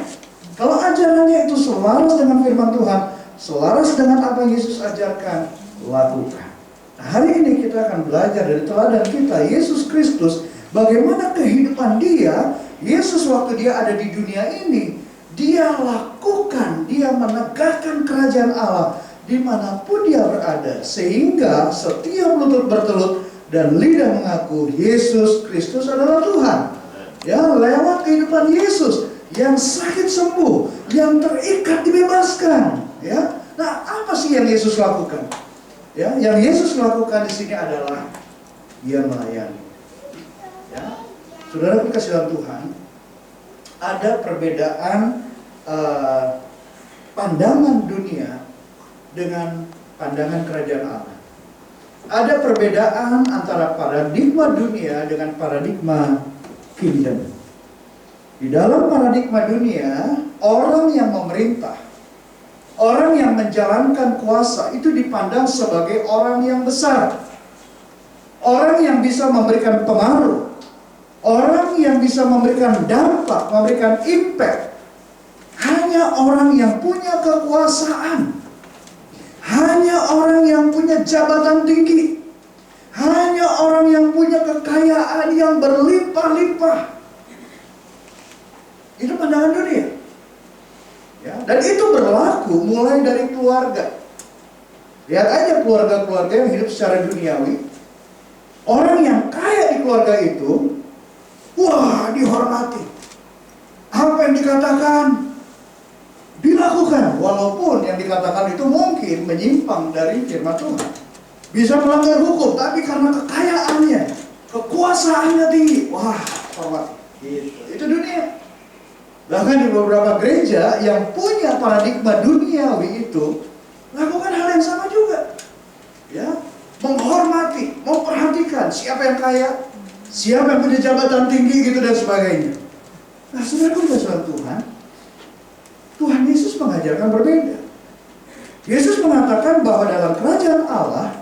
Kalau ajarannya itu selaras dengan firman Tuhan, selaras dengan apa yang Yesus ajarkan, lakukan. Nah, hari ini kita akan belajar dari teladan kita, Yesus Kristus, bagaimana kehidupan dia. Yesus waktu dia ada di dunia ini, dia lakukan, dia menegakkan kerajaan Allah dimanapun dia berada. Sehingga setiap lutut bertelut dan lidah mengaku Yesus Kristus adalah Tuhan. Ya, lewat kehidupan Yesus, yang sakit sembuh, yang terikat dibebaskan. Ya, nah apa sih yang Yesus lakukan? Ya, yang Yesus lakukan di sini adalah dia melayani. Ya, saudara kasih dalam Tuhan, ada perbedaan pandangan dunia dengan pandangan kerajaan Allah. Ada perbedaan antara paradigma dunia dengan paradigma kingdom. Di dalam paradigma dunia, orang yang memerintah, orang yang menjalankan kuasa itu dipandang sebagai orang yang besar, orang yang bisa memberikan pengaruh, Orang yang bisa memberikan dampak, memberikan impact, hanya orang yang punya kekuasaan, hanya orang yang punya jabatan tinggi, hanya orang yang punya kekayaan yang berlimpah-limpah. Itu pandangan dunia. Ya, dan itu berlaku mulai dari keluarga. Lihat aja keluarga-keluarga yang hidup secara duniawi. Orang yang kaya di keluarga itu, wah, dihormati. Apa yang dikatakan dilakukan, walaupun yang dikatakan itu mungkin menyimpang dari firman Tuhan. Bisa melanggar hukum, tapi karena kekayaannya, kekuasaannya tinggi, wah, hormat. Itu dunia. Bahkan di beberapa gereja yang punya paradigma duniawi itu lakukan hal yang sama juga. Ya, menghormati, memperhatikan siapa yang kaya, siapa yang punya jabatan tinggi gitu dan sebagainya. Nah, saudara Tuhan, Tuhan Yesus mengajarkan berbeda. Yesus mengatakan bahwa dalam kerajaan Allah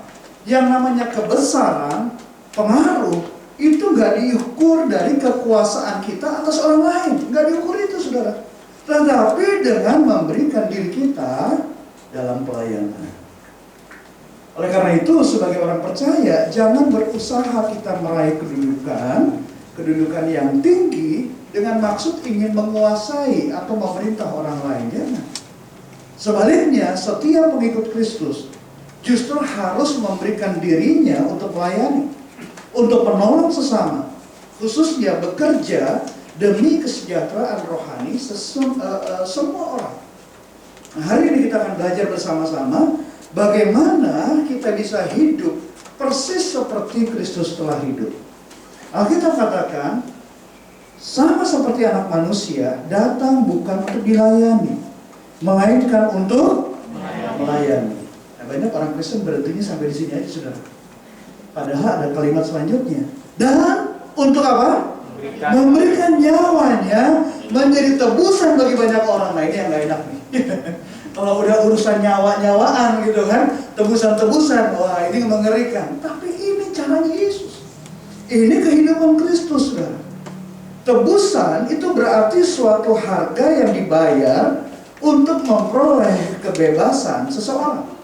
yang namanya kebesaran, pengaruh, itu gak diukur dari kekuasaan kita atas orang lain. Gak diukur itu, saudara. Tetapi dengan memberikan diri kita dalam pelayanan. Oleh karena itu, sebagai orang percaya, jangan berusaha kita meraih kedudukan yang tinggi dengan maksud ingin menguasai atau memerintah orang lain. Jangan. Sebaliknya, setiap pengikut Kristus justru harus memberikan dirinya untuk melayani, untuk menolong sesama, khususnya bekerja demi kesejahteraan rohani semua orang. Nah, hari ini kita akan belajar bersama-sama bagaimana kita bisa hidup persis seperti Kristus telah hidup. Alkitab katakan, sama seperti anak manusia datang bukan untuk dilayani, melainkan untuk melayani. Nah, banyak orang Kristen berhentinya sampai di sini aja, saudara. Padahal ada kalimat selanjutnya. Dan untuk apa? Memberikan nyawanya menjadi tebusan bagi banyak orang. Nah, ini yang gak enak nih. Kalau udah urusan nyawa-nyawaan gitu kan, tebusan-tebusan, wah ini mengerikan. Tapi ini caranya Yesus. Ini kehidupan Kristus, saudara. Tebusan itu berarti suatu harga yang dibayar untuk memperoleh kebebasan seseorang.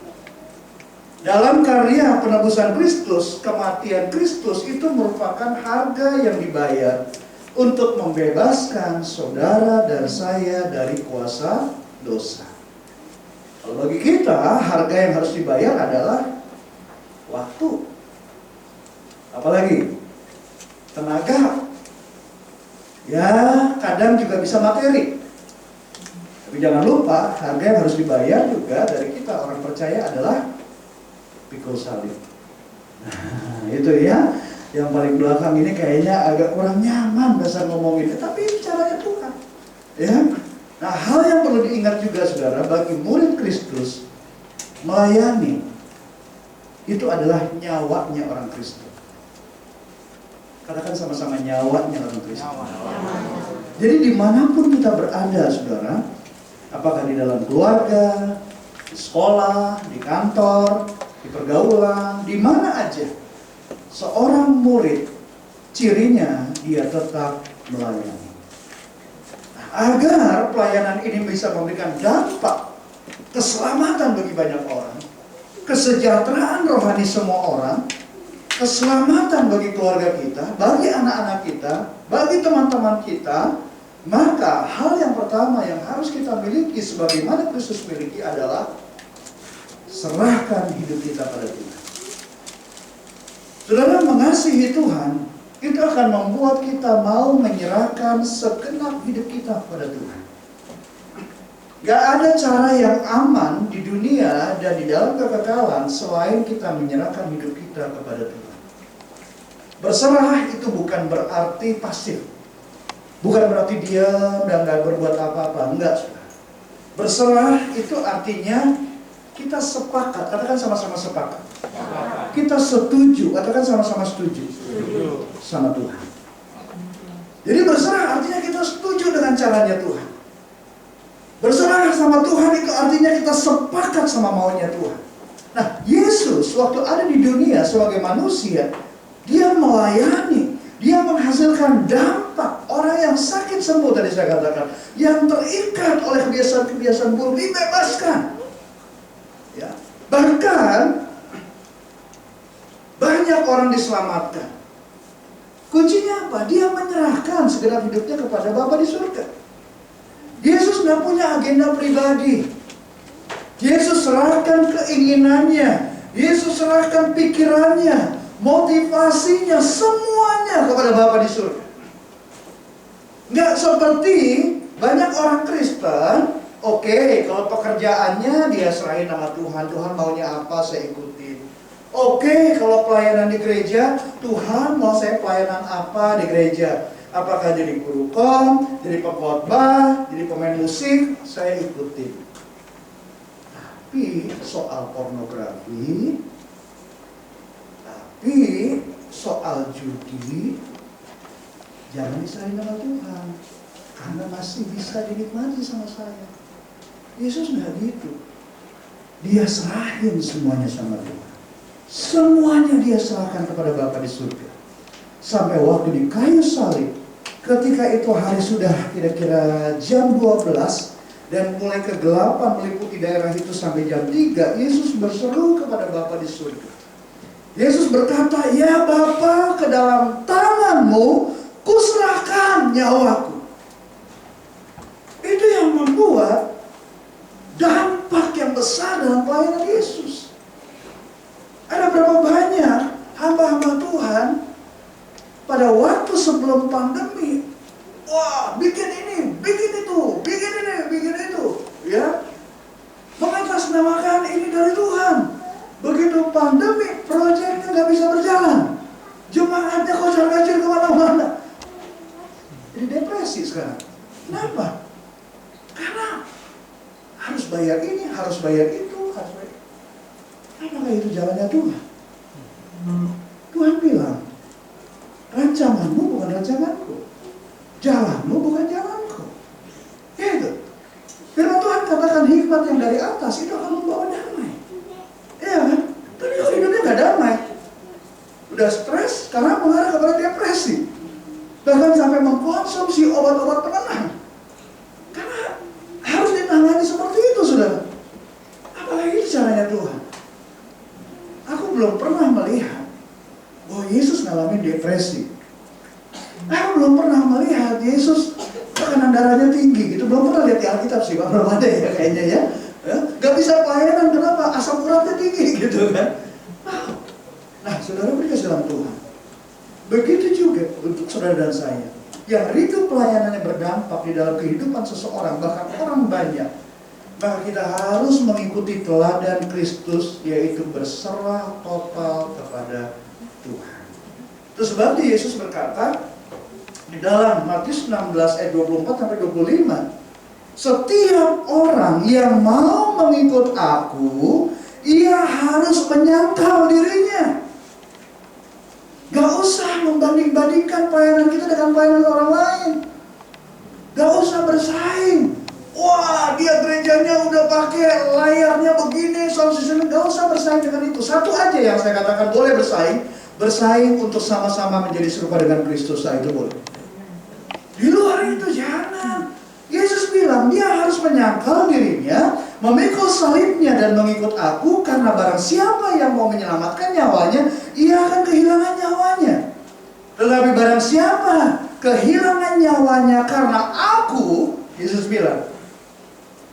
Dalam karya penebusan Kristus, kematian Kristus itu merupakan harga yang dibayar untuk membebaskan saudara dan saya dari kuasa dosa. Kalau bagi kita, harga yang harus dibayar adalah waktu. Apalagi? Tenaga. Ya, kadang juga bisa materi. Tapi jangan lupa, harga yang harus dibayar juga dari kita, orang percaya, adalah pikul salib. Nah, itu ya. Yang paling belakang ini kayaknya agak kurang nyaman dasar ngomonginnya, tapi caranya Tuhan. Ya. Nah, hal yang perlu diingat juga, saudara, bagi murid Kristus, melayani itu adalah nyawanya orang Kristen. Katakan sama-sama, nyawanya orang Kristen. Jadi dimanapun kita berada, saudara, apakah di dalam keluarga, di sekolah, di kantor, di pergaulan, di mana aja, seorang murid cirinya dia tetap melayani. Agar pelayanan ini bisa memberikan dampak keselamatan bagi banyak orang, kesejahteraan rohani semua orang, keselamatan bagi keluarga kita, bagi anak-anak kita, bagi teman-teman kita, maka hal yang pertama yang harus kita miliki sebagaimana Kristus miliki adalah serahkan hidup kita pada Tuhan. Saudara, mengasihi Tuhan itu akan membuat kita mau menyerahkan segenap hidup kita pada Tuhan. Gak ada cara yang aman di dunia dan di dalam kekekalan selain kita menyerahkan hidup kita kepada Tuhan. Berserah itu bukan berarti pasif, bukan berarti diam dan gak berbuat apa-apa, enggak. Berserah itu artinya kita sepakat, katakan sama-sama sepakat. Kita setuju, katakan sama-sama setuju sama Tuhan. Jadi berserah artinya kita setuju dengan caranya Tuhan. Berserah sama Tuhan itu artinya kita sepakat sama maunya Tuhan. Nah, Yesus waktu ada di dunia sebagai manusia, dia melayani Dia menghasilkan dampak. Orang yang sakit sembuh tadi saya katakan, yang terikat oleh kebiasaan-kebiasaan buruk dibebaskan. Ya. Bahkan banyak orang diselamatkan. Kuncinya apa? Dia menyerahkan segenap hidupnya kepada Bapa di surga. Yesus nggak punya agenda pribadi. Yesus serahkan keinginannya, Yesus serahkan pikirannya, motivasinya, semuanya kepada Bapa di surga. Nggak seperti banyak orang Kristen. Oke, kalau pekerjaannya dia serahin sama Tuhan, Tuhan maunya apa saya ikutin. Oke, kalau pelayanan di gereja, Tuhan mau saya pelayanan apa di gereja? Apakah jadi guru kom, jadi pengkhotbah, jadi pemain musik, saya ikutin. Tapi soal pornografi, tapi soal judi, jangan diserahin sama Tuhan, karena masih bisa dinikmati sama saya. Yesus nggak gitu. Dia serahin semuanya sama Tuhan. Semuanya dia serahkan kepada Bapa di surga. Sampai waktu di kayu salib, ketika itu hari sudah kira-kira jam 12 dan mulai kegelapan meliputi daerah itu sampai jam 3, Yesus berseru kepada Bapa di surga. Yesus berkata, "Ya Bapa, ke dalam tangan-Mu kuserahkan nyawaku." Itu yang membuat dampak yang besar dalam pelayanan Yesus. Ada berapa banyak hamba-hamba Tuhan pada waktu sebelum pandemi, wah, bikin ini, bikin itu, bikin ini, bikin itu, ya, mengatasnamakan ini dari Tuhan. Begitu pandemi, proyeknya nggak bisa berjalan, jemaatnya kocar-kacir kemana-mana. Jadi depresi sekarang. Kenapa? Karena harus bayar ini, harus bayar itu, harus bayar. Apakah itu jalannya Tuhan? Tuhan bilang, rancanganmu bukan rancanganku, jalanmu bukan jalanku. Gitu. Firman Tuhan katakan hikmat yang dari atas itu akan membawa damai. Iya kan? Tapi kok hidupnya gak damai? Udah stres karena mengarah kepada depresi. Bahkan sampai mengkonsumsi obat-obat penenang. Karena harus ditangani seperti itu, saudara. Apalagi itu caranya Tuhan. Aku belum pernah melihat bahwa Yesus ngalamin depresi. Aku belum pernah melihat Yesus tekanan darahnya tinggi gitu. Belum pernah lihat di Alkitab sih, Pak. Belum ada ya kayaknya ya. Gak bisa pelayanan, kenapa? Asam uratnya tinggi gitu kan. Nah, saudara berdikasih dalam Tuhan. Begitu juga untuk saudara dan saya, yang hidup pelayanannya berdampak di dalam kehidupan seseorang, bahkan orang banyak. Maka kita harus mengikuti teladan Kristus, yaitu berserah total kepada Tuhan. Itu sebabnya Yesus berkata di dalam Matius 16 ayat 24 sampai 25, setiap orang yang mau mengikut aku, ia harus menyangkal dirinya. Gak usah membanding-bandingkan pelayanan kita dengan pelayanan orang lain. Gak usah bersaing. Wah, dia gerejanya udah pakai layarnya begini, sound system. Gak usah bersaing dengan itu. Satu aja yang saya katakan boleh bersaing. Bersaing untuk sama-sama menjadi serupa dengan Kristus. Itu boleh. Di luar itu jangan. Yesus bilang dia harus menyangkal dirinya, memikul salibnya dan mengikut aku, karena barang siapa yang mau menyelamatkan nyawanya, ia akan kehilangan nyawanya. Tetapi barang siapa kehilangan nyawanya karena aku, Yesus bilang,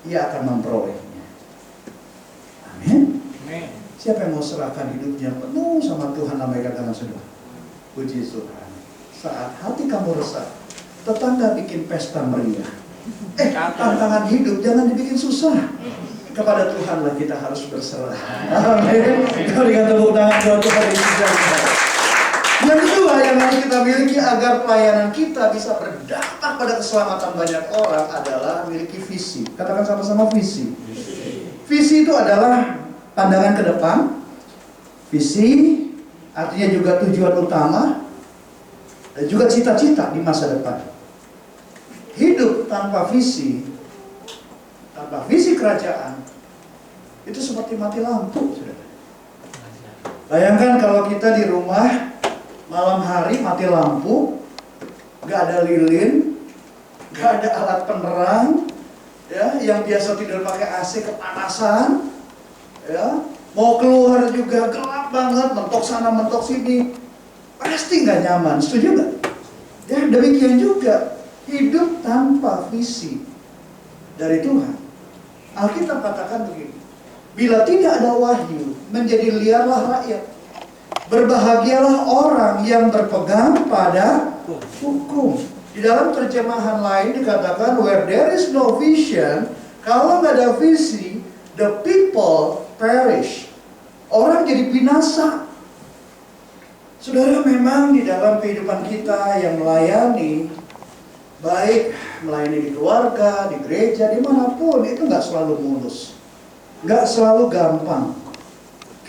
ia akan memperolehnya. Amin. Siapa yang mau serahkan hidupnya penuh sama Tuhan, lambaikan tangan saudara. Puji Tuhan. Saat hati kamu resah, tetangga bikin pesta meriah. Tantangan hidup jangan dibikin susah. Kepada Tuhanlah kita harus berserah. Amin. Berikan tepuk tangan buat Tuhan Yesus. Yang kedua yang harus kita miliki agar pelayanan kita bisa berdampak pada keselamatan banyak orang adalah memiliki visi. Katakan sama-sama visi. Visi itu adalah pandangan ke depan. Visi artinya juga tujuan utama dan juga cita-cita di masa depan. Hidup tanpa visi kerajaan, itu seperti mati lampu. Bayangkan kalau kita di rumah Malam hari mati lampu, nggak ada lilin, nggak ada alat penerang, ya, yang biasa tidur pakai AC kepanasan, ya, mau keluar juga gelap banget, mentok sana mentok sini, pasti nggak nyaman. Setuju nggak? Ya, demikian juga hidup tanpa visi dari Tuhan. Alkitab katakan begini, bila tidak ada wahyu, menjadi liarlah rakyat. Berbahagialah orang yang berpegang pada hukum. Di dalam terjemahan lain dikatakan, where there is no vision, kalau nggak ada visi, the people perish. Orang jadi binasa. Saudara, memang di dalam kehidupan kita yang melayani, baik melayani di keluarga, di gereja, dimanapun, itu nggak selalu mulus, nggak selalu gampang.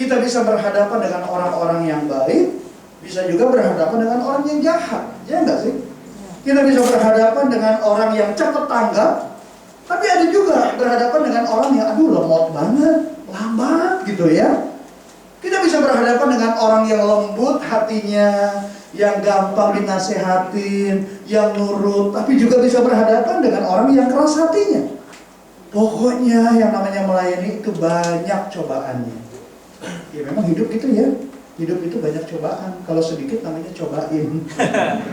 Kita bisa berhadapan dengan orang-orang yang baik, bisa juga berhadapan dengan orang yang jahat, ya enggak sih? Kita bisa berhadapan dengan orang yang cepat tanggap, tapi ada juga berhadapan dengan orang yang aduh lemot banget, lambat gitu ya. Kita bisa berhadapan dengan orang yang lembut hatinya, yang gampang dinasehatin, yang nurut, tapi juga bisa berhadapan dengan orang yang keras hatinya. Pokoknya yang namanya melayani itu banyak cobaannya. Ya memang hidup gitu ya. Hidup itu banyak cobaan. Kalau sedikit namanya cobain.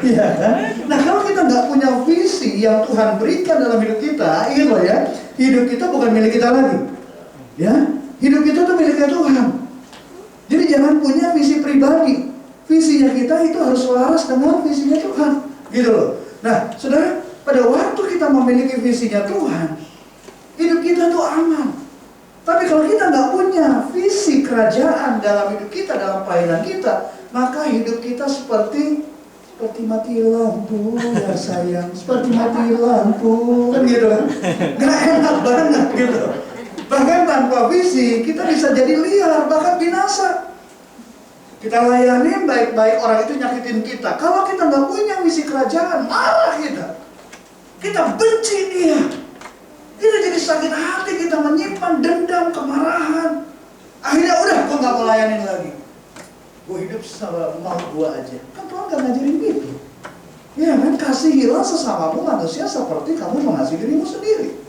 Iya kan? Nah, kalau kita nggak punya visi yang Tuhan berikan dalam hidup kita, ingat loh ya, hidup kita bukan milik kita lagi. Ya, hidup kita tuh miliknya Tuhan. Jadi jangan punya visi pribadi. Visinya kita itu harus selaras dengan visinya Tuhan. Gitu loh. Nah, saudara, pada waktu kita memiliki visinya Tuhan, hidup kita tuh aman. Tapi kalau kita nggak punya visi kerajaan dalam hidup kita, dalam pelayanan kita, maka hidup kita seperti mati lampu ya sayang, seperti mati lampu, kan gitu kan? Nggak enak banget gitu. Bahkan tanpa visi kita bisa jadi liar, bahkan binasa. Kita layanin baik-baik, orang itu nyakitin kita. Kalau kita nggak punya visi kerajaan, marah kita. Kita benci dia. Kita jadi sakit hati, kita menyimpan dendam, kemarahan. Akhirnya udah, gue gak mau layanin lagi. Gue hidup sama mau gue aja. Kan Tuhan gak ngajarin gitu. Ya kan, kasihilah sesamamu manusia seperti kamu mengasihi dirimu sendiri.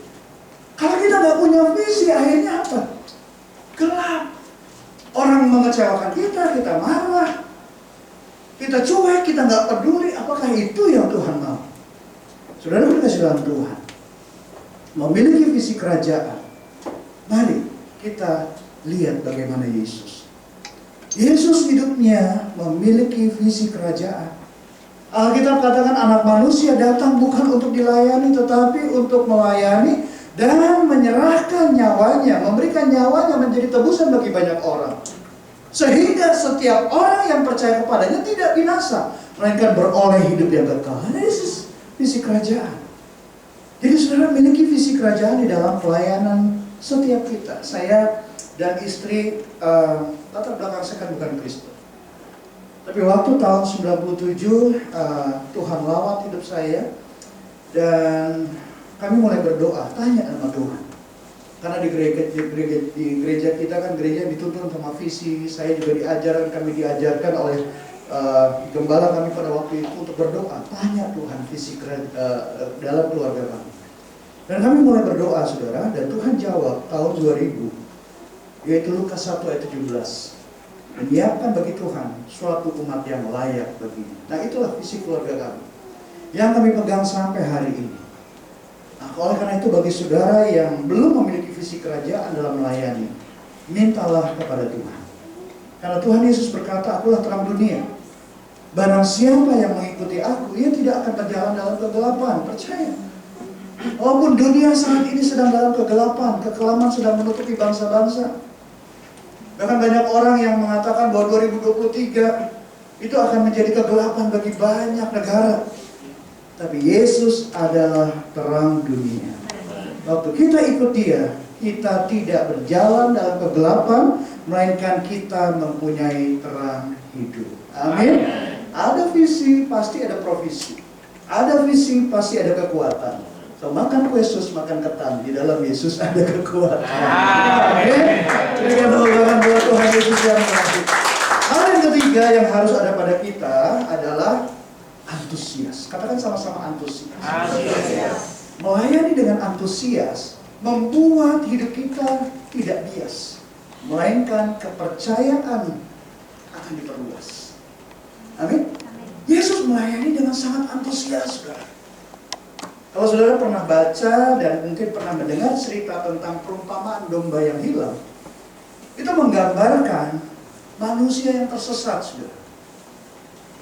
Kalau kita gak punya visi, akhirnya apa? Gelap. Orang mengecewakan kita marah. Kita cuek, kita gak peduli. Apakah itu yang Tuhan mau? Saudara dikasih dalam Tuhan, memiliki visi kerajaan. Mari kita lihat bagaimana Yesus. Yesus hidupnya memiliki visi kerajaan. Alkitab katakan anak manusia datang bukan untuk dilayani, tetapi untuk melayani dan menyerahkan nyawanya, memberikan nyawanya menjadi tebusan bagi banyak orang. Sehingga setiap orang yang percaya kepadanya tidak binasa, melainkan beroleh hidup yang kekal. Nah, Yesus visi kerajaan. Jadi saudara memiliki visi kerajaan di dalam pelayanan setiap kita. Saya dan istri, latar belakang saya kan bukan Kristen. Tapi waktu tahun 97, Tuhan lawat hidup saya. Dan kami mulai berdoa, tanya sama Tuhan. Karena di gereja kita kan gereja yang dituntun sama visi. Saya juga kami diajarkan oleh gembala kami pada waktu itu untuk berdoa, tanya Tuhan visi dalam keluarga kami. Dan kami mulai berdoa saudara, dan Tuhan jawab tahun 2000, yaitu Lukas 1 ayat 17. Menyiapkan bagi Tuhan suatu umat yang layak baginya. Nah, itulah visi keluarga kami yang kami pegang sampai hari ini. Nah, oleh karena itu bagi saudara yang belum memiliki visi kerajaan dalam melayani, mintalah kepada Tuhan. Karena Tuhan Yesus berkata, akulah terang dunia. Barang siapa yang mengikuti aku, ia tidak akan berjalan dalam kegelapan. Percaya. Walaupun dunia saat ini sedang dalam kegelapan, kekelaman sedang menutupi bangsa-bangsa. Bahkan banyak orang yang mengatakan bahwa 2023 itu akan menjadi kegelapan bagi banyak negara. Tapi Yesus adalah terang dunia. Waktu kita ikut Dia, kita tidak berjalan dalam kegelapan, melainkan kita mempunyai terang hidup. Amin. Ada visi, pasti ada provisi. Ada visi, pasti ada kekuatan. So, makan kue sus, makan ketan. Di dalam Yesus ada kekuatan. Amin. Berikan tepuk tangan buat Tuhan Yesus yang kasih. Haleluya. ketiga yang harus ada pada kita adalah antusias. Katakan sama-sama antusias. Melayani dengan antusias membuat hidup kita tidak bias, melainkan kepercayaan akan diperluas. Amin. Yesus melayani dengan sangat antusias, saudara. Kalau saudara pernah baca dan mungkin pernah mendengar cerita tentang perumpamaan domba yang hilang, itu menggambarkan manusia yang tersesat, saudara.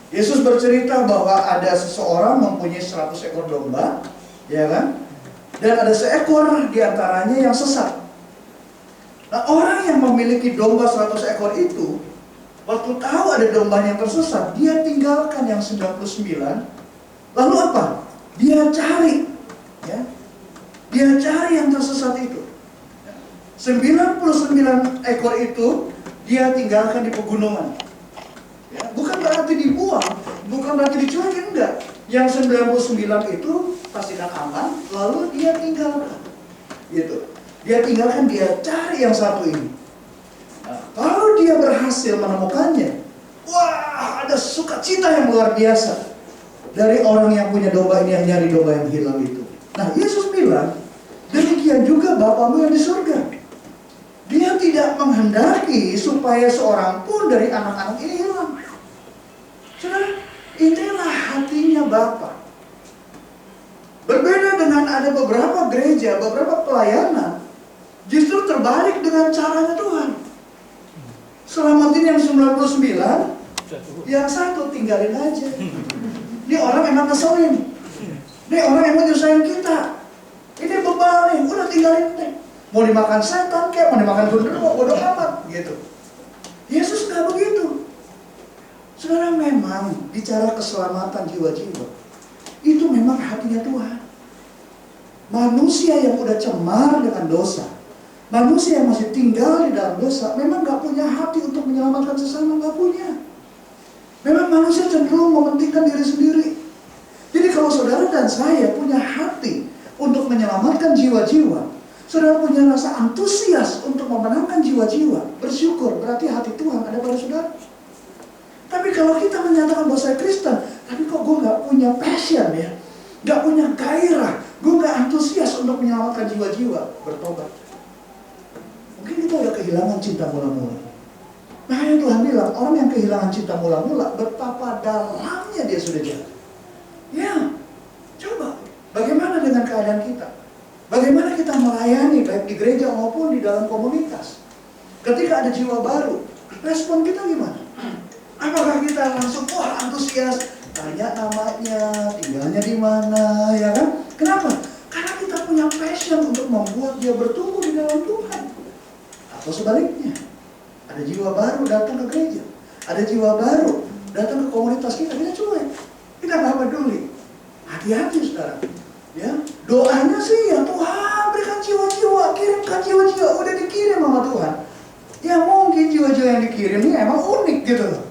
Yesus bercerita bahwa ada seseorang mempunyai 100 ekor domba, ya kan? Dan ada seekor diantaranya yang sesat. Nah, orang yang memiliki domba 100 ekor itu, waktu tahu ada dombanya yang tersesat, dia tinggalkan yang 99. Lalu apa? Dia cari, ya. Dia cari yang tersesat itu. 99 ekor itu dia tinggalkan di pegunungan. Ya, bukan berarti dibuang, bukan berarti dicuekin, enggak. Yang 99 itu pastikan aman, lalu dia tinggalkan. Gitu. Dia tinggalkan, dia cari yang satu ini. Nah, kalau dia berhasil menemukannya, wah, ada sukacita yang luar biasa dari orang yang punya domba ini, yang nyari domba yang hilang itu. Nah, Yesus bilang, demikian juga Bapamu yang di surga. Dia tidak menghendaki supaya seorang pun dari anak-anak ini hilang. Saudara, inilah hatinya Bapa. Berbeda dengan ada beberapa gereja, beberapa pelayanan, justru terbalik dengan caranya Tuhan. Selamatin yang 99, yang satu tinggalin aja. Ini orang emang ngeselin. Ini orang emang nyusahin kita. Ini bebal nih, udah tinggalin nih. Mau dimakan setan kayak, mau dimakan genderuwo, bodoh amat gitu. Yesus gak begitu. Saudara, memang bicara keselamatan jiwa-jiwa, itu memang hatinya Tuhan. Manusia yang udah cemar dengan dosa, manusia yang masih tinggal di dalam dosa, memang gak punya hati untuk menyelamatkan sesama, gak punya. Memang manusia cenderung mementingkan diri sendiri. Jadi kalau saudara dan saya punya hati untuk menyelamatkan jiwa-jiwa, saudara punya rasa antusias untuk memenangkan jiwa-jiwa, bersyukur, berarti hati Tuhan ada pada saudara. Tapi kalau kita menyatakan bahwa saya Kristen, tapi kok gue gak punya passion ya, gak punya gairah, gue gak antusias untuk menyelamatkan jiwa-jiwa, bertobat. Mungkin kita udah kehilangan cinta mula-mula. Makanya Tuhan bilang, orang yang kehilangan cinta mula-mula, betapa dalamnya dia sudah jatuh. Ya, coba, bagaimana dengan keadaan kita? Bagaimana kita melayani, baik di gereja maupun di dalam komunitas? Ketika ada jiwa baru, respon kita gimana? Apakah kita langsung, wah antusias, tanya namanya, tinggalnya di mana, ya kan? Kenapa? Karena kita punya passion untuk membuat dia bertumbuh di dalam Tuhan. Atau sebaliknya, ada jiwa baru datang ke gereja, ada jiwa baru datang ke komunitas kita cuek, kita nggak peduli. Hati-hati saudara, ya. Doanya sih ya Tuhan berikan jiwa-jiwa, kirimkan jiwa-jiwa, udah dikirim sama Tuhan. Ya mungkin jiwa-jiwa yang dikirim ini emang unik gitu loh.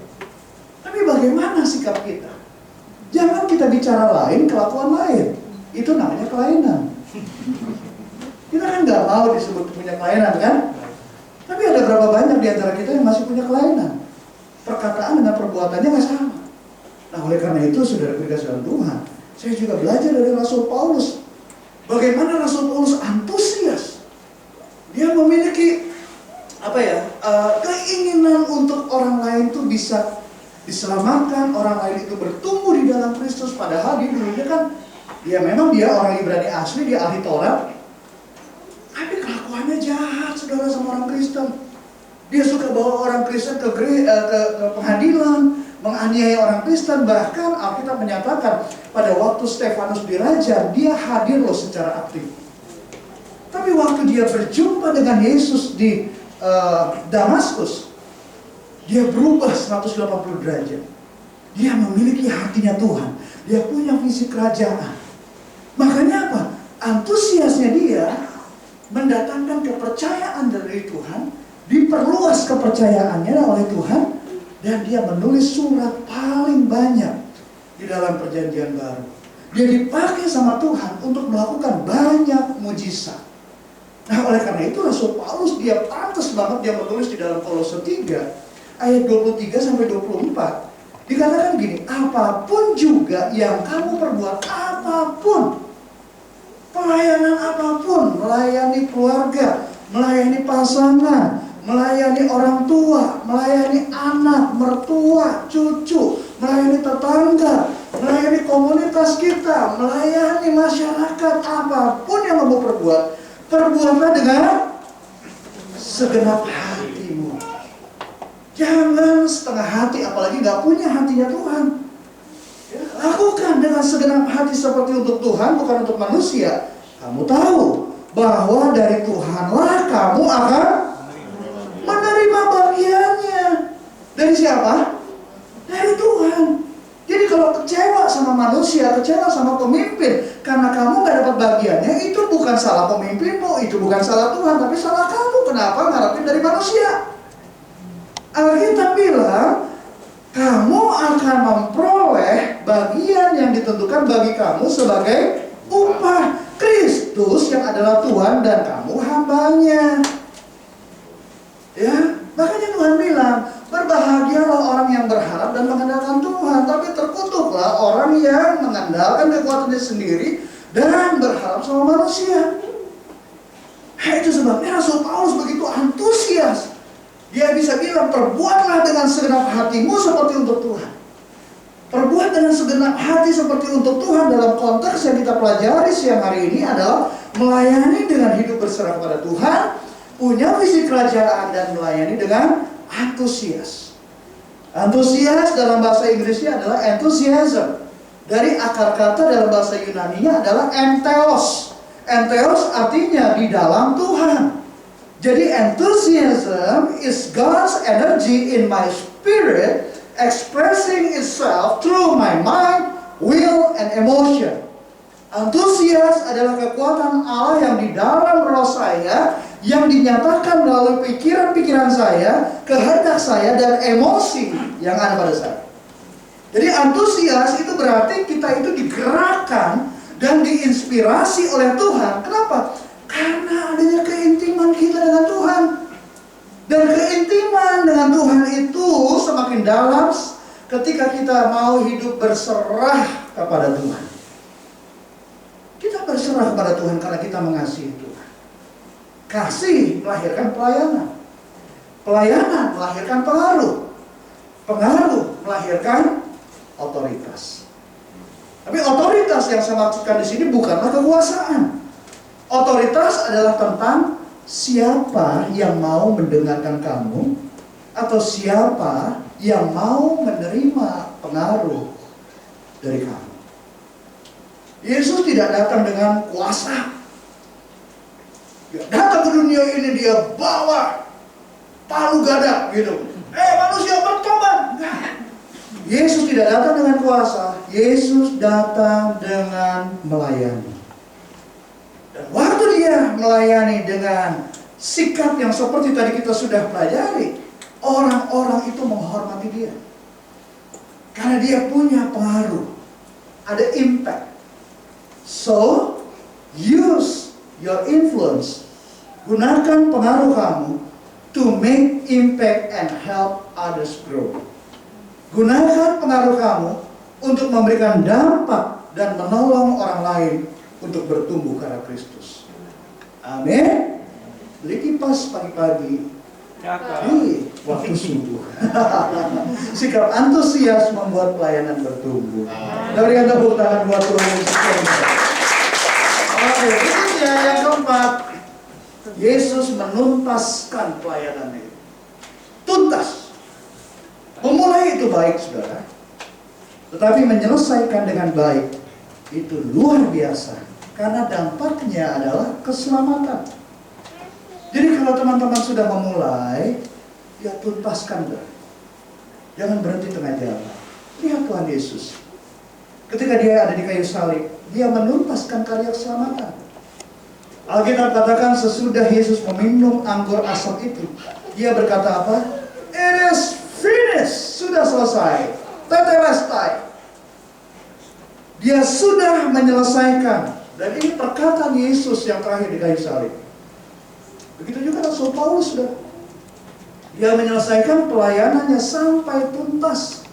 Tapi bagaimana sikap kita? Jangan kita bicara lain, kelakuan lain. Itu namanya kelainan. Kita kan nggak mau disebut punya kelainan kan? Tapi ada berapa banyak di antara kita yang masih punya kelainan? Perkataan dengan perbuatannya nggak sama. Nah oleh karena itu saudara dikasih dalam Tuhan, saya juga belajar dari Rasul Paulus. Bagaimana Rasul Paulus antusias. Dia memiliki keinginan untuk orang lain itu bisa diselamatkan, orang lain itu bertumbuh di dalam Kristus. Padahal dia dulunya kan, memang dia orang Ibrani asli, dia ahli Taurat. Tapi kelakuannya jahat saudara sama orang Kristen. Dia suka bawa orang Kristen ke pengadilan, menganiaya orang Kristen. Bahkan Alkitab menyatakan pada waktu Stefanus dirajam, dia hadir loh secara aktif. Tapi waktu dia berjumpa dengan Yesus di Damaskus, dia berubah 180 derajat. Dia memiliki hatinya Tuhan. Dia punya visi kerajaan. Makanya apa? Antusiasnya dia mendatangkan kepercayaan dari Tuhan, diperluas kepercayaannya oleh Tuhan, dan dia menulis surat paling banyak di dalam perjanjian baru. Dia dipakai sama Tuhan untuk melakukan banyak mujizat. Nah oleh karena itu Rasul Paulus dia pantas banget dia menulis di dalam Kolose 3 ayat 23 sampai 24. Dikatakan gini, apapun juga yang kamu perbuat, apapun, pelayanan apapun, melayani keluarga, melayani pasangan, melayani orang tua, melayani anak, mertua, cucu, melayani tetangga, melayani komunitas kita, melayani masyarakat, apapun yang kamu perbuat, perbuatlah dengan segenap hatimu. Jangan setengah hati, apalagi gak punya hatinya Tuhan. Ya, lakukan dengan segenap hati seperti untuk Tuhan, bukan untuk manusia. Kamu tahu bahwa dari Tuhanlah kamu akan menerima bagiannya. Dari siapa? Dari Tuhan. Jadi kalau kecewa sama manusia, kecewa sama pemimpin, karena kamu gak dapat bagiannya, itu bukan salah pemimpinmu, itu bukan salah Tuhan, tapi salah kamu. Kenapa ngarepin dari manusia? Alkitab bilang, kamu akan memperoleh bagian yang ditentukan bagi kamu sebagai upah. Kristus yang adalah Tuhan dan kamu hambanya. Ya, makanya Tuhan bilang, berbahagialah orang yang berharap dan mengandalkan Tuhan, tapi terkutuklah orang yang mengandalkan kekuatannya sendiri dan berharap sama manusia. Itu sebabnya Rasul Paulus begitu antusias. Dia bisa bilang, perbuatlah dengan segenap hatimu seperti untuk Tuhan. Perbuat dengan segenap hati seperti untuk Tuhan dalam konteks yang kita pelajari siang hari ini adalah melayani dengan hidup berserah kepada Tuhan, punya visi kerajaan dan melayani dengan antusias. Antusias dalam bahasa Inggrisnya adalah enthusiasm. Dari akar kata dalam bahasa Yunaninya adalah entheos. Entheos artinya di dalam Tuhan. Jadi enthusiasm is God's energy in my spirit expressing itself through my mind, will, and emotion. Antusias adalah kekuatan Allah yang di dalam roh saya, yang dinyatakan melalui pikiran-pikiran saya, kehendak saya, dan emosi yang ada pada saya. Jadi antusias itu berarti kita itu digerakkan dan diinspirasi oleh Tuhan. Kenapa? Karena adanya keintiman kita dengan Tuhan. Dan keintiman dengan Tuhan itu semakin dalam ketika kita mau hidup berserah kepada Tuhan. Kita berserah kepada Tuhan karena kita mengasihi Tuhan. Kasih melahirkan pelayanan. Pelayanan melahirkan pengaruh. Pengaruh melahirkan otoritas. Tapi otoritas yang saya maksudkan di sini bukanlah kekuasaan. Otoritas adalah tentang siapa yang mau mendengarkan kamu, atau siapa yang mau menerima pengaruh dari kamu. Yesus tidak datang dengan kuasa. Dia datang ke dunia ini, dia bawa palu gada gitu. Manusia bertobat. Yesus tidak datang dengan kuasa. Yesus datang dengan melayani. Dan waktu dia melayani dengan sikap yang seperti tadi kita sudah pelajari, orang-orang itu menghormati dia. Karena dia punya pengaruh, ada impact. So, use your influence. Gunakan pengaruh kamu to make impact and help others grow. Gunakan pengaruh kamu untuk memberikan dampak dan menolong orang lain untuk bertumbuh karena Kristus. Amin. Beli kipas pagi-pagi di waktu subuh. Sikap antusias membuat pelayanan bertumbuh. Berikan tepuk tangan buat Tuhan Yesus. Oke, berikutnya yang keempat, Yesus menuntaskan pelayanan itu. Tuntas. Memulai itu baik, saudara. Tetapi menyelesaikan dengan baik itu luar biasa. Karena dampaknya adalah keselamatan. Jadi kalau teman-teman sudah memulai, ya tuntaskan dah. Jangan berhenti tengah jalan. Lihat Tuhan Yesus. Ketika dia ada di kayu salib, dia menuntaskan karya keselamatan. Alkitab katakan sesudah Yesus meminum anggur asam itu, dia berkata apa? It is finished. Sudah selesai. Tetelestai. Dia sudah menyelesaikan. Dan ini perkataan Yesus yang terakhir di kayu salib. Begitu juga Rasul Paulus sudah. Dia menyelesaikan pelayanannya sampai tuntas.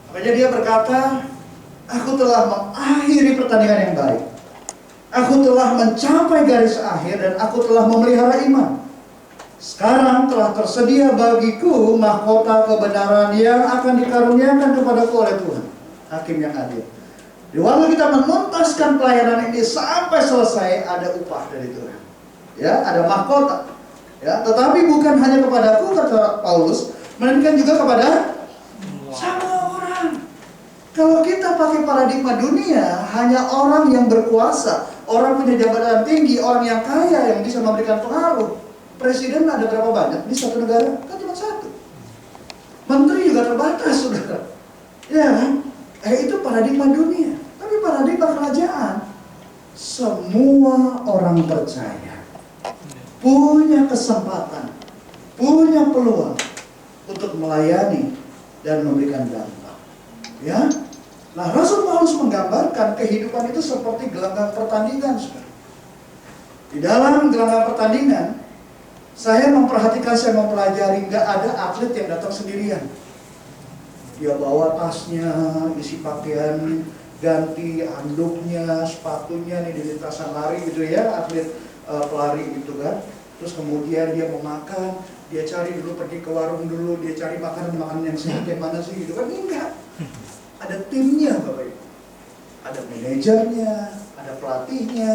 Makanya dia berkata, aku telah mengakhiri pertandingan yang baik. Aku telah mencapai garis akhir dan aku telah memelihara iman. Sekarang telah tersedia bagiku mahkota kebenaran yang akan dikaruniakan kepadaku oleh Tuhan, Hakim yang adil. Di waktu kita menuntaskan pelayanan ini sampai selesai, ada upah dari Tuhan. Ya, ada mahkota. Ya, tetapi bukan hanya kepadaku, kata Paulus, melainkan juga kepada semua orang. Kalau kita pakai paradigma dunia, hanya orang yang berkuasa, orang punya jabatan tinggi, orang yang kaya yang bisa memberikan pengaruh. Presiden ada berapa banyak di satu negara? Kan cuma satu. Menteri juga terbatas, saudara. Ya kan? Itu paradigma dunia. Tapi paradigma kerajaan, semua orang percaya punya kesempatan, punya peluang untuk melayani dan memberikan dampak. Ya, nah Rasul Paulus menggambarkan kehidupan itu seperti gelanggang pertandingan. Saudara. Di dalam gelanggang pertandingan, saya memperhatikan, saya mempelajari, nggak ada atlet yang datang sendirian. Dia bawa tasnya, isi pakaian, ganti handuknya, sepatunya nih di lintasan lari gitu ya, atlet pelari gitu kan. Terus kemudian dia mau makan, dia cari dulu, pergi ke warung dulu, dia cari makanan yang sehat yang mana sih gitu kan. Enggak. Ada timnya Bapak Ibu. Ada manajernya, ada pelatihnya,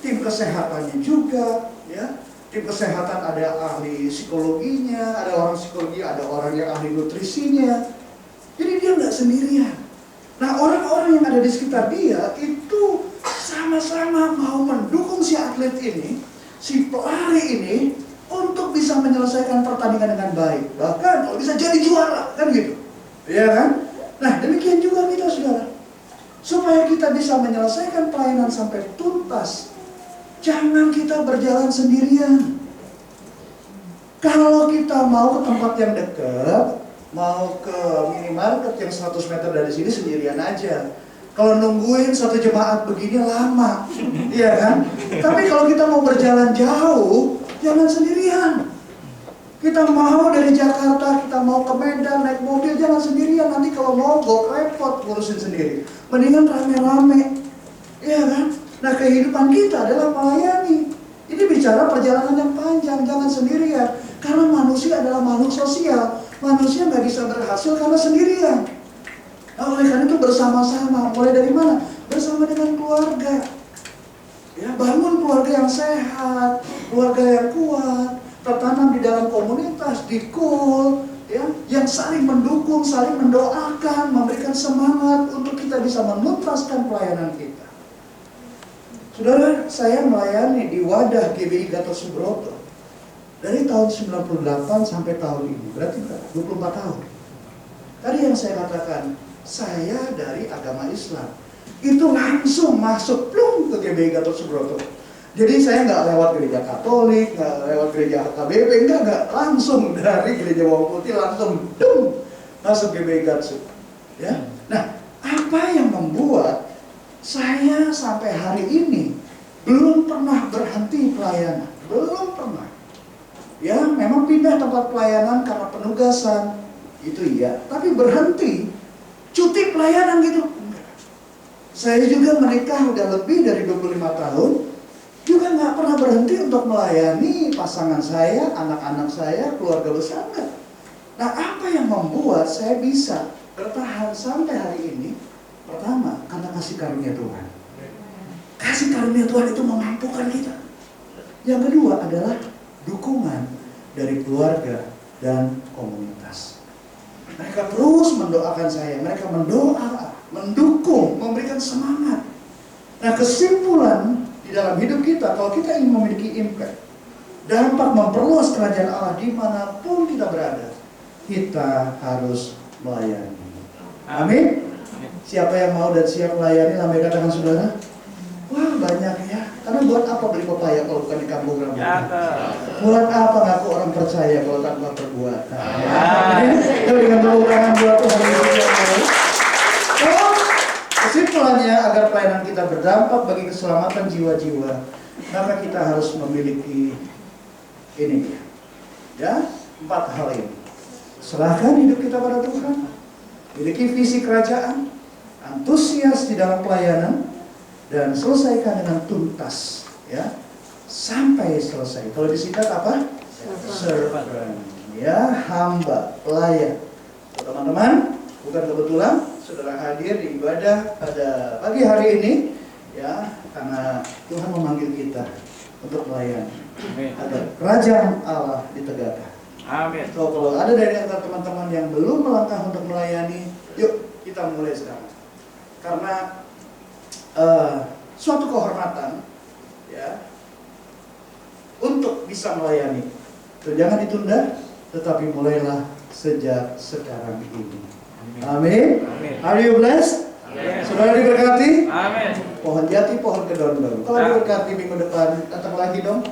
tim kesehatannya juga, ya. Tim kesehatan ada ahli psikologinya, ada orang psikologi, ada orang yang ahli nutrisinya. Jadi dia nggak sendirian. Nah orang-orang yang ada di sekitar dia itu sama-sama mau mendukung si atlet ini, si pelari ini untuk bisa menyelesaikan pertandingan dengan baik. Bahkan kalau bisa jadi juara, kan gitu. Iya kan? Nah demikian juga kita saudara. Supaya kita bisa menyelesaikan pelayanan sampai tuntas, jangan kita berjalan sendirian. Kalau kita mau ke tempat yang dekat, mau ke minimarket yang 100 meter dari sini sendirian aja. Kalau nungguin satu jemaat begini lama, iya kan? Tapi kalau kita mau berjalan jauh, jangan sendirian. Kita mau dari Jakarta, kita mau ke Medan naik mobil, jangan sendirian. Nanti kalau mogok repot ngurusin sendiri. Mendingan rame-rame, iya kan? Nah kehidupan kita adalah melayani. Ini bicara perjalanan yang panjang, jangan sendirian. Karena manusia adalah makhluk sosial. Manusia nggak bisa berhasil karena sendirian. Nah oleh karena itu bersama-sama. Mulai dari mana? Bersama dengan keluarga. Ya, bangun keluarga yang sehat, keluarga yang kuat, tertanam di dalam komunitas, di kul, ya, yang saling mendukung, saling mendoakan, memberikan semangat untuk kita bisa menuntaskan pelayanan kita. Saudara, saya melayani di wadah GBI Gatot Subroto dari tahun 98 sampai tahun ini, berarti 24 tahun. Tadi yang saya katakan, saya dari agama Islam, itu langsung masuk plung ke GBI Gatot Subroto. Jadi saya nggak lewat gereja Katolik, nggak lewat gereja HKBP, nggak langsung dari gereja Bawang Putih langsung masuk GBI Gatot. Ya, nah apa yang membuat saya sampai hari ini belum pernah berhenti pelayanan, belum pernah. Ya, memang pindah tempat pelayanan karena penugasan, itu iya. Tapi berhenti, cuti pelayanan gitu. Saya juga menikah udah lebih dari 25 tahun, juga nggak pernah berhenti untuk melayani pasangan saya, anak-anak saya, keluarga besar. Nah, apa yang membuat saya bisa bertahan sampai hari ini? Pertama, karena kasih karunia Tuhan. Kasih karunia Tuhan itu memampukan kita. Yang kedua adalah dukungan dari keluarga dan komunitas. Mereka terus mendoakan saya, mereka mendoa, mendukung, memberikan semangat. Nah, kesimpulan di dalam hidup kita, kalau kita ingin memiliki impact, dampak memperluas kerajaan Allah dimanapun kita berada, kita harus melayani. Amin. Siapa yang mau dan siap melayani, lambaikan tangan saudara. Wah banyak ya. Karena buat apa beli pepaya kalau bukan di kampung rambutan? Buat apa ngaku orang percaya kalau tanpa perbuatan? Jadi dengan tepuk tangan buat Tuhan Yesus. Kesimpulannya, agar pelayanan kita berdampak bagi keselamatan jiwa-jiwa, maka kita harus memiliki ini, ya, 4 hal ini. Serahkan hidup kita pada Tuhan, miliki visi kerajaan, antusias di dalam pelayanan, dan selesaikan dengan tuntas, ya, sampai selesai. Kalau disingkat apa? Servant, ya, hamba, pelayan. Teman-teman, bukan kebetulan saudara hadir di ibadah pada pagi hari ini, ya, karena Tuhan memanggil kita untuk melayani agar kerajaan Allah ditegakkan. Amin. So, kalau ada dari antara teman-teman yang belum melangkah untuk melayani, yuk kita mulai sekarang. Karena suatu kehormatan, ya, untuk bisa melayani. So, jangan ditunda, tetapi mulailah sejak sekarang ini. Amin. Are you blessed? Amin. Saudara diberkati? Amin. Pohon jati, pohon kedon baru. Kalau diberkati minggu depan, datang lagi dong.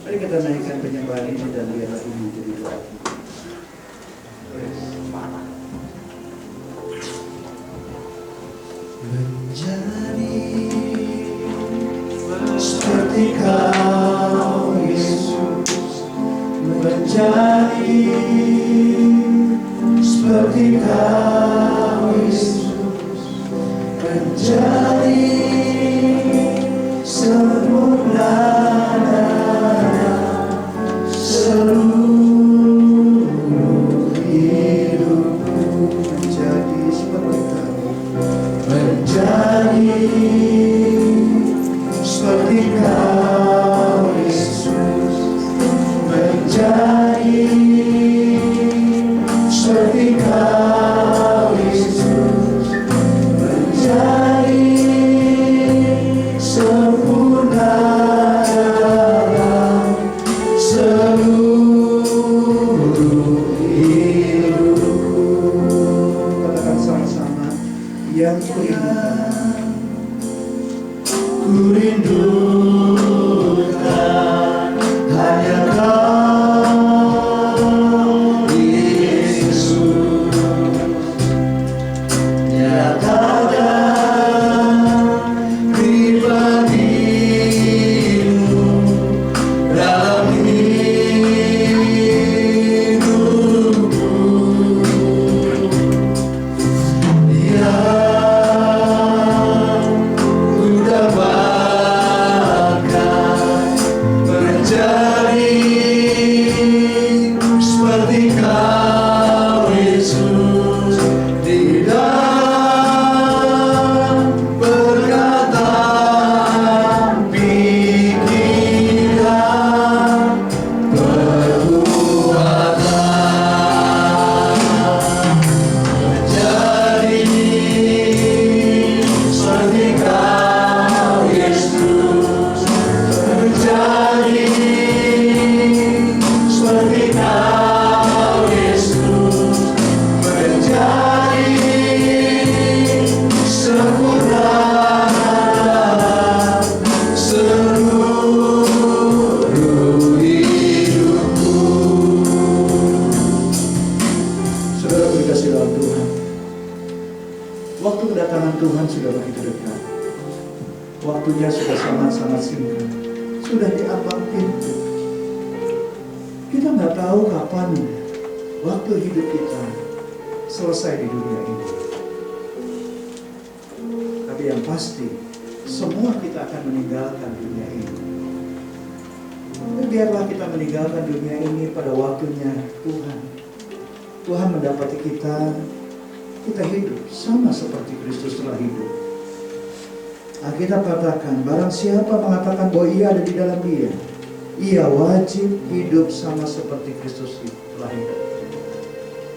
Mari kita naikkan penyembahan ini dan biarlah ini menjadi doa. Menjadi seperti Kau Yesus, menjadi seperti Kau Yesus, menjadi sempurna seluruh hidupku, menjadi seperti Kau, menjadi seperti Kau Yesus, menjadi seperti Kau Yesus, menjadi sempurna dalam seluruh hidupku. Katakan sama-sama, yang kurindukan, kurindukan hanya Kau Yesus. Nyatakan pribadi-Mu dalam hidupku, yang ku dapatkan menjadi seperti Kau Yesus di dalam perkataan, pikiran, perbuatan, menjadi seperti Kau Yesus, menjadi seperti Kau Yesus, menjadi sempurna dalam seluruh hidupku. Saudara dikasihi dalam Tuhan, waktu kedatangan Tuhan sudah begitu dekat. Waktunya sudah sangat-sangat singkat, sudah di ambang pintu. Kita nggak tahu kapan waktu hidup kita selesai di dunia ini. Tapi yang pasti, semua kita akan meninggalkan dunia ini. Dan biarlah kita meninggalkan dunia ini pada waktunya Tuhan. Tuhan mendapati kita hidup sama seperti Kristus telah hidup. Alkitab katakan, barang siapa mengatakan bahwa ia ada di dalam Dia, ia wajib hidup sama seperti Kristus telah hidup.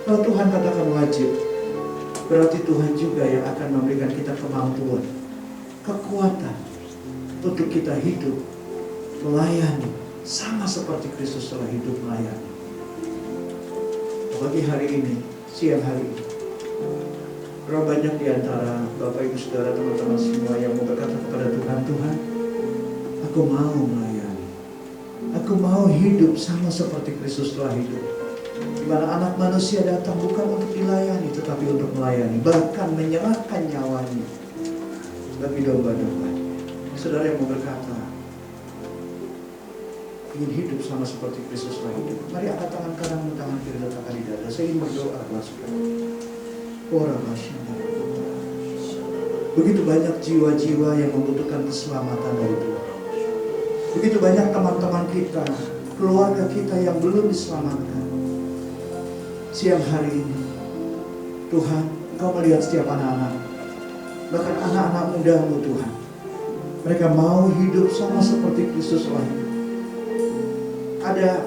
Kalau Tuhan katakan wajib, berarti Tuhan juga yang akan memberikan kita kemampuan, kekuatan untuk kita hidup melayani sama seperti Kristus telah hidup melayani. Pagi hari ini, siang hari ini, berapa banyak di antara Bapak Ibu Saudara teman-teman semua yang mau berkata kepada Tuhan, Tuhan, Aku mau melayani. Aku mau hidup sama seperti Kristus telah hidup. Di mana anak manusia datang bukan untuk dilayani, tetapi untuk melayani, bahkan menyerahkan nyawanya bagi domba-domba. Saudara yang mau berkata, ingin hidup sama seperti Kristus telah hidup, mari angkat tangan kanan, tangan kiri letakkan di dada. Saya ingin berdoa buat saudara. Orang masyarakat. Begitu banyak jiwa-jiwa yang membutuhkan keselamatan dari Tuhan. Begitu banyak teman-teman kita, keluarga kita yang belum diselamatkan. Siang hari ini, Tuhan, Engkau melihat setiap anak-anak, bahkan anak-anak muda-Mu Tuhan. Mereka mau hidup sama seperti Kristus telah hidup. Ada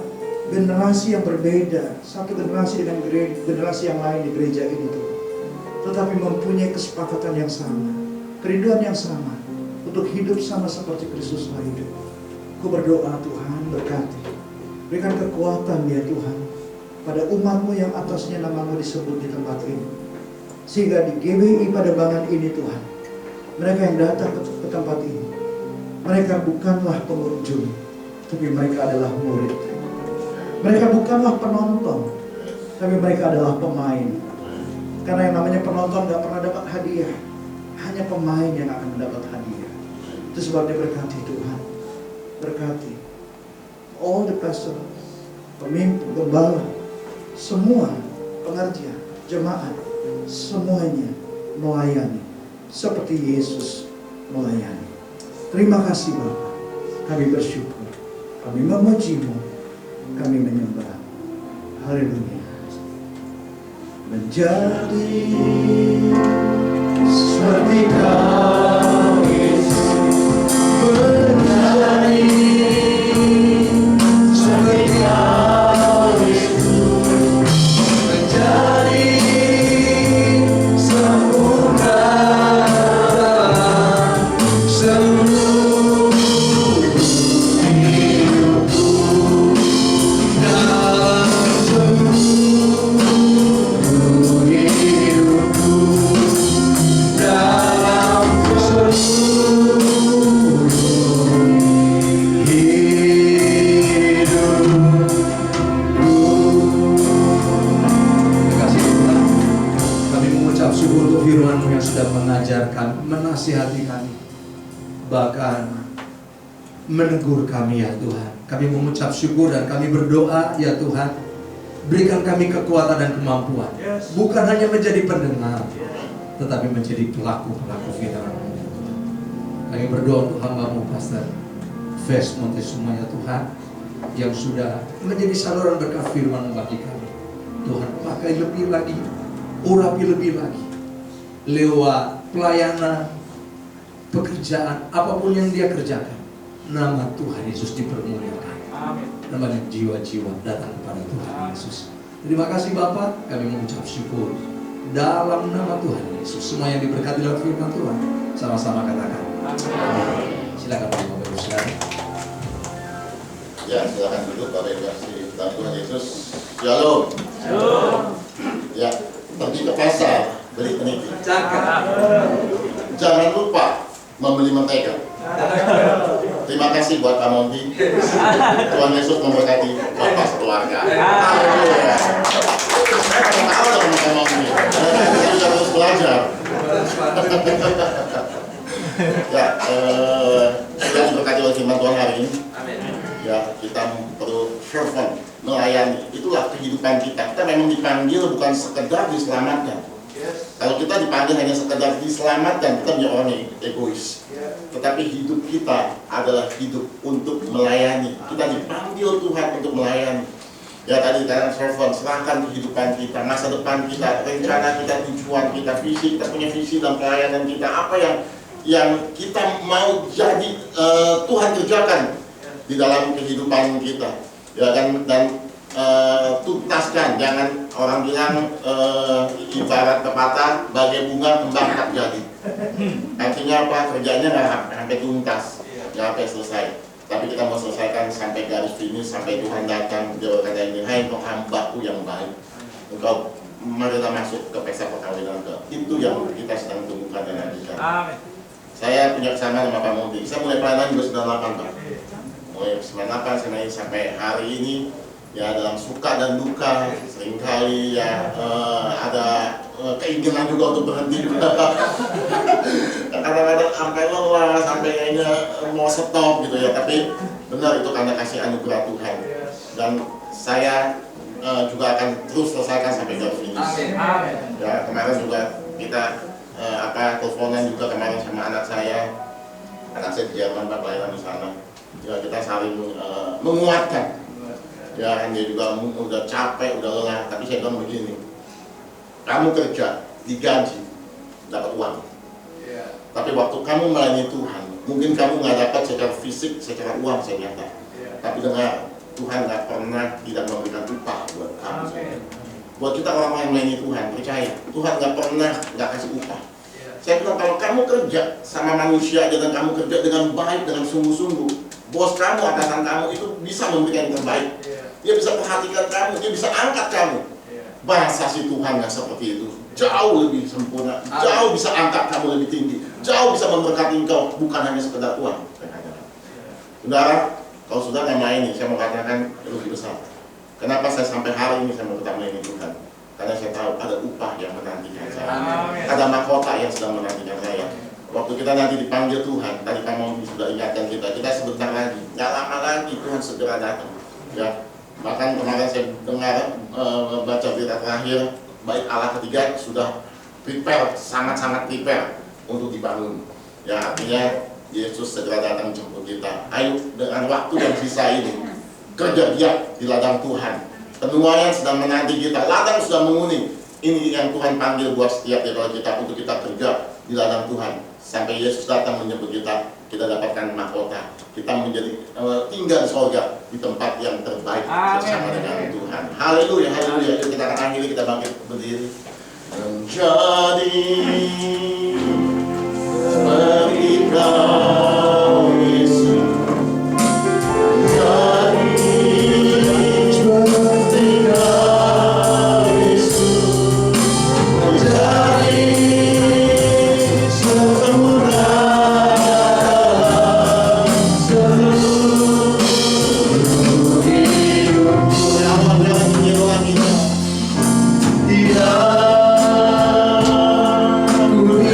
generasi yang berbeda, satu generasi dengan generasi yang lain di gereja ini Tuhan. Tetapi mempunyai kesepakatan yang sama, kerinduan yang sama untuk hidup sama seperti Kristus telah hidup. Aku berdoa Tuhan, berkati, berikan kekuatan ya Tuhan pada umat-Mu yang atasnya nama-Mu disebut di tempat ini. Sehingga di GBI Pademangan ini Tuhan, mereka yang datang ke tempat ini, mereka bukanlah pengunjung, tapi mereka adalah murid. Mereka bukanlah penonton, tapi mereka adalah pemain. Karena yang namanya penonton gak pernah dapat hadiah, hanya pemain yang akan mendapat hadiah. Itu sebabnya berkati Tuhan, berkati all the pastor, pemimpin, gembala, semua pengerja, jemaat, semuanya melayani seperti Yesus melayani. Terima kasih Bapa, kami bersyukur, kami memuji-Mu, kami menyembah. Haleluya. Menjadi seperti Kau Yesus, menjadi seperti Kau Yesus, menjadi sempurna dalam seluruh hidupku, dalam seluruh hidupku, dalam seluruh Terima kasih Tuhan. Kami mengucap syukur untuk firman-Mu yang sudah mengajarkan, menasihati kami, bahkan menegur kami ya Tuhan. Kami mengucap syukur dan kami berdoa ya Tuhan, berikan kami kekuatan dan kemampuan, bukan hanya menjadi pendengar, tetapi menjadi pelaku-pelaku firman-Mu. Kami berdoa untuk hamba-Mu Pastor Ves Montezuma ya Tuhan, yang sudah menjadi saluran berkat firman bagi kami. Tuhan, pakai lebih lagi, urapi lebih lagi, lewat pelayanan, pekerjaan, apapun yang dia kerjakan, nama Tuhan Yesus dipermuliakan. Amin. Dan banyak jiwa-jiwa datang kepada Tuhan Yesus. Terima kasih Bapak, kami mengucap syukur dalam nama Tuhan Yesus. Semua yang diberkati dalam firman Tuhan, sama-sama katakan amin. Silakan Bapak Ibu Saudara. Ya, silakan duduk Bapak Ibu kasih dalam Tuhan Yesus. Shalom. Ya, pergi ke pasar beli peniti. Jangan lupa membeli mentega. Terima kasih buat Pak Monti. Tuhan Yesus memberkati Bapak sekeluarga. Haleluya. Tahu dong Pak Monti. Saya juga terus belajar. Ya, kita diberkati oleh firman Tuhan hari ini. Ya, kita perlu servant, melayani. Itulah kehidupan kita. Kita memang dipanggil bukan sekedar diselamatkan. Kalau kita dipanggil hanya sekedar diselamatkan, kita menjadi orang yang egois. Tetapi hidup kita adalah hidup untuk melayani. Kita dipanggil Tuhan untuk melayani. Ya, tadi katakan servant, serahkan kehidupan kita, masa depan kita, rencana kita, tujuan kita, visi. Kita punya visi dalam pelayanan kita. Apa yang kita mau jadi Tuhan kerjakan di dalam kehidupan kita, ya kan, dan tuntaskan. Jangan orang bilang ibarat pepatah, bagai bunga kembang tak jadi. Artinya apa? Kerjanya nggak sampai tuntas, nggak sampai selesai. Tapi kita mau selesaikan sampai garis finish, sampai Tuhan datang. Dia berkata ini, hai engkau hambaku yang baik, engkau marilah masuk ke pesta perkawinan. Itu yang kita sedang tunggukan dan nantikan. Amin. Saya punya kesamaan sama Pak Mudi. Saya mulai pelayanan juga 98 Pak. Mulai 98 sampai hari ini ya dalam suka dan duka seringkali ya ada keinginan juga untuk berhenti juga. Kadang-kadang sampai lelah, sampai kayaknya mau stop gitu ya. Tapi benar itu karena kasih anugerah Tuhan. Dan saya juga akan terus selesaikan sampai garis finish. Ya kemarin juga kita teleponan juga kemarin sama anak saya di Jerman Pak, pelayanan di sana. Ya kita saling menguatkan. Ya kan dia juga udah capek, udah lelah, tapi saya bilang begini, kamu kerja, digaji, dapat uang. Tapi waktu kamu melayani Tuhan, mungkin kamu nggak dapat secara fisik, secara uang saya nyata. Tapi dengar, Tuhan nggak pernah tidak memberikan upah buat kamu. Buat kita orang yang melayani Tuhan, percaya, Tuhan nggak pernah nggak kasih upah. Saya bilang kalau kamu kerja sama manusia aja dan kamu kerja dengan baik, dengan sungguh-sungguh, bos kamu, atasan kamu itu bisa memberikan yang terbaik. Dia bisa perhatikan kamu, dia bisa angkat kamu. Bahasa si Tuhan yang seperti itu jauh lebih sempurna, jauh bisa angkat kamu lebih tinggi, jauh bisa memberkati engkau, bukan hanya sekedar uang. Saudara, kalau sudah nama ini, saya mau katakan lebih besar. Kenapa saya sampai hari ini saya mau tetap melayani Tuhan? Karena saya tahu ada upah yang menantikan saya, ada mahkota yang sedang menantikan saya. Waktu kita nanti dipanggil Tuhan, tadi Pak Mondi sudah ingatkan kita sebentar lagi, nggak lama lagi Tuhan segera datang. Ya, bahkan kemarin saya dengar baca berita terakhir, baik Allah ketiga sudah prepare, sangat-sangat prepare untuk dibangun. Ya artinya Yesus segera datang jemput kita. Ayo dengan waktu yang sisa ini kerja giat di ladang Tuhan. Penuaian sedang menanti kita, ladang sudah menguning. Ini yang Tuhan panggil buat setiap daripada kita untuk kita kerja di ladang Tuhan. Sampai Yesus datang menyebut kita, kita dapatkan mahkota. Kita menjadi tinggal di surga di tempat yang terbaik bersama dengan Tuhan. Haleluya, haleluya. Yuk kita akan akhiri, kita bangkit berdiri. Menjadi seperti Kau Yesus. Ku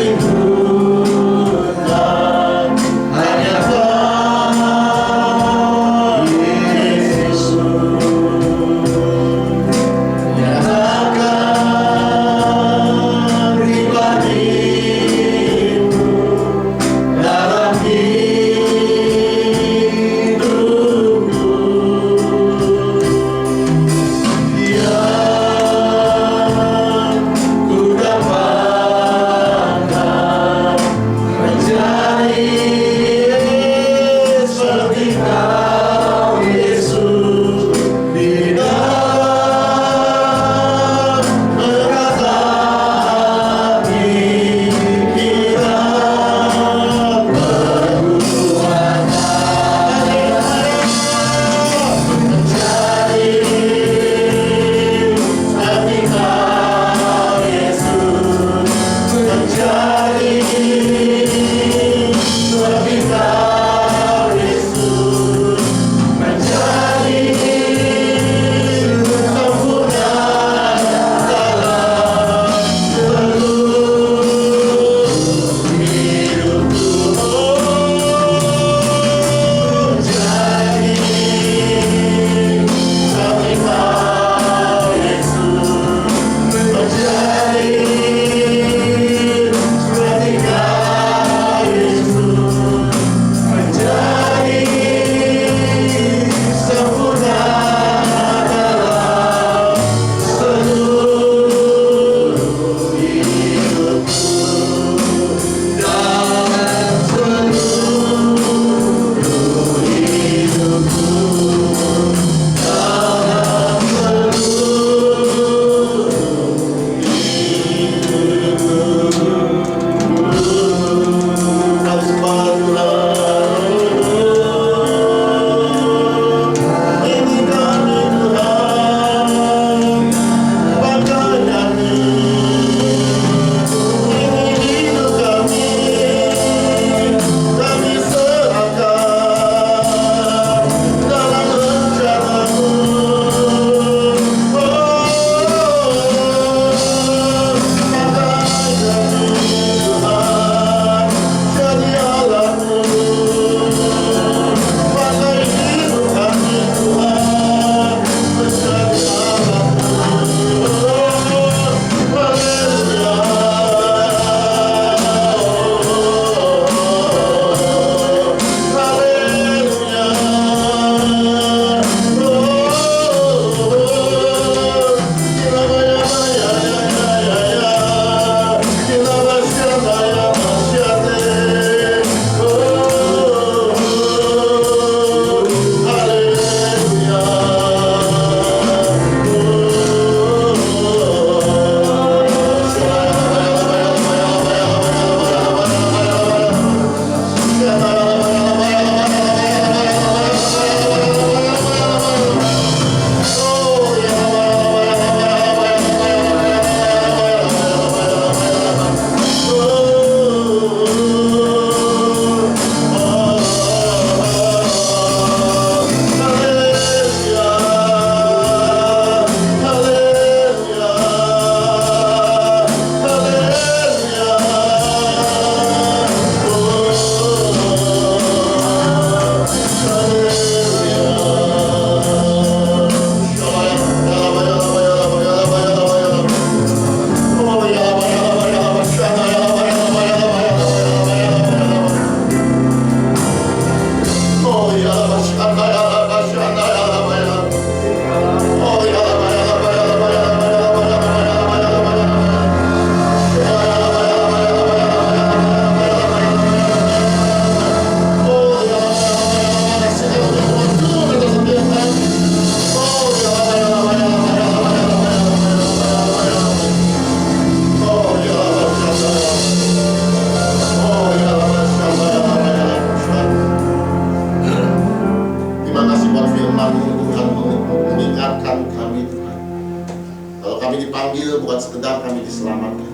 sekedar kami diselamatkan.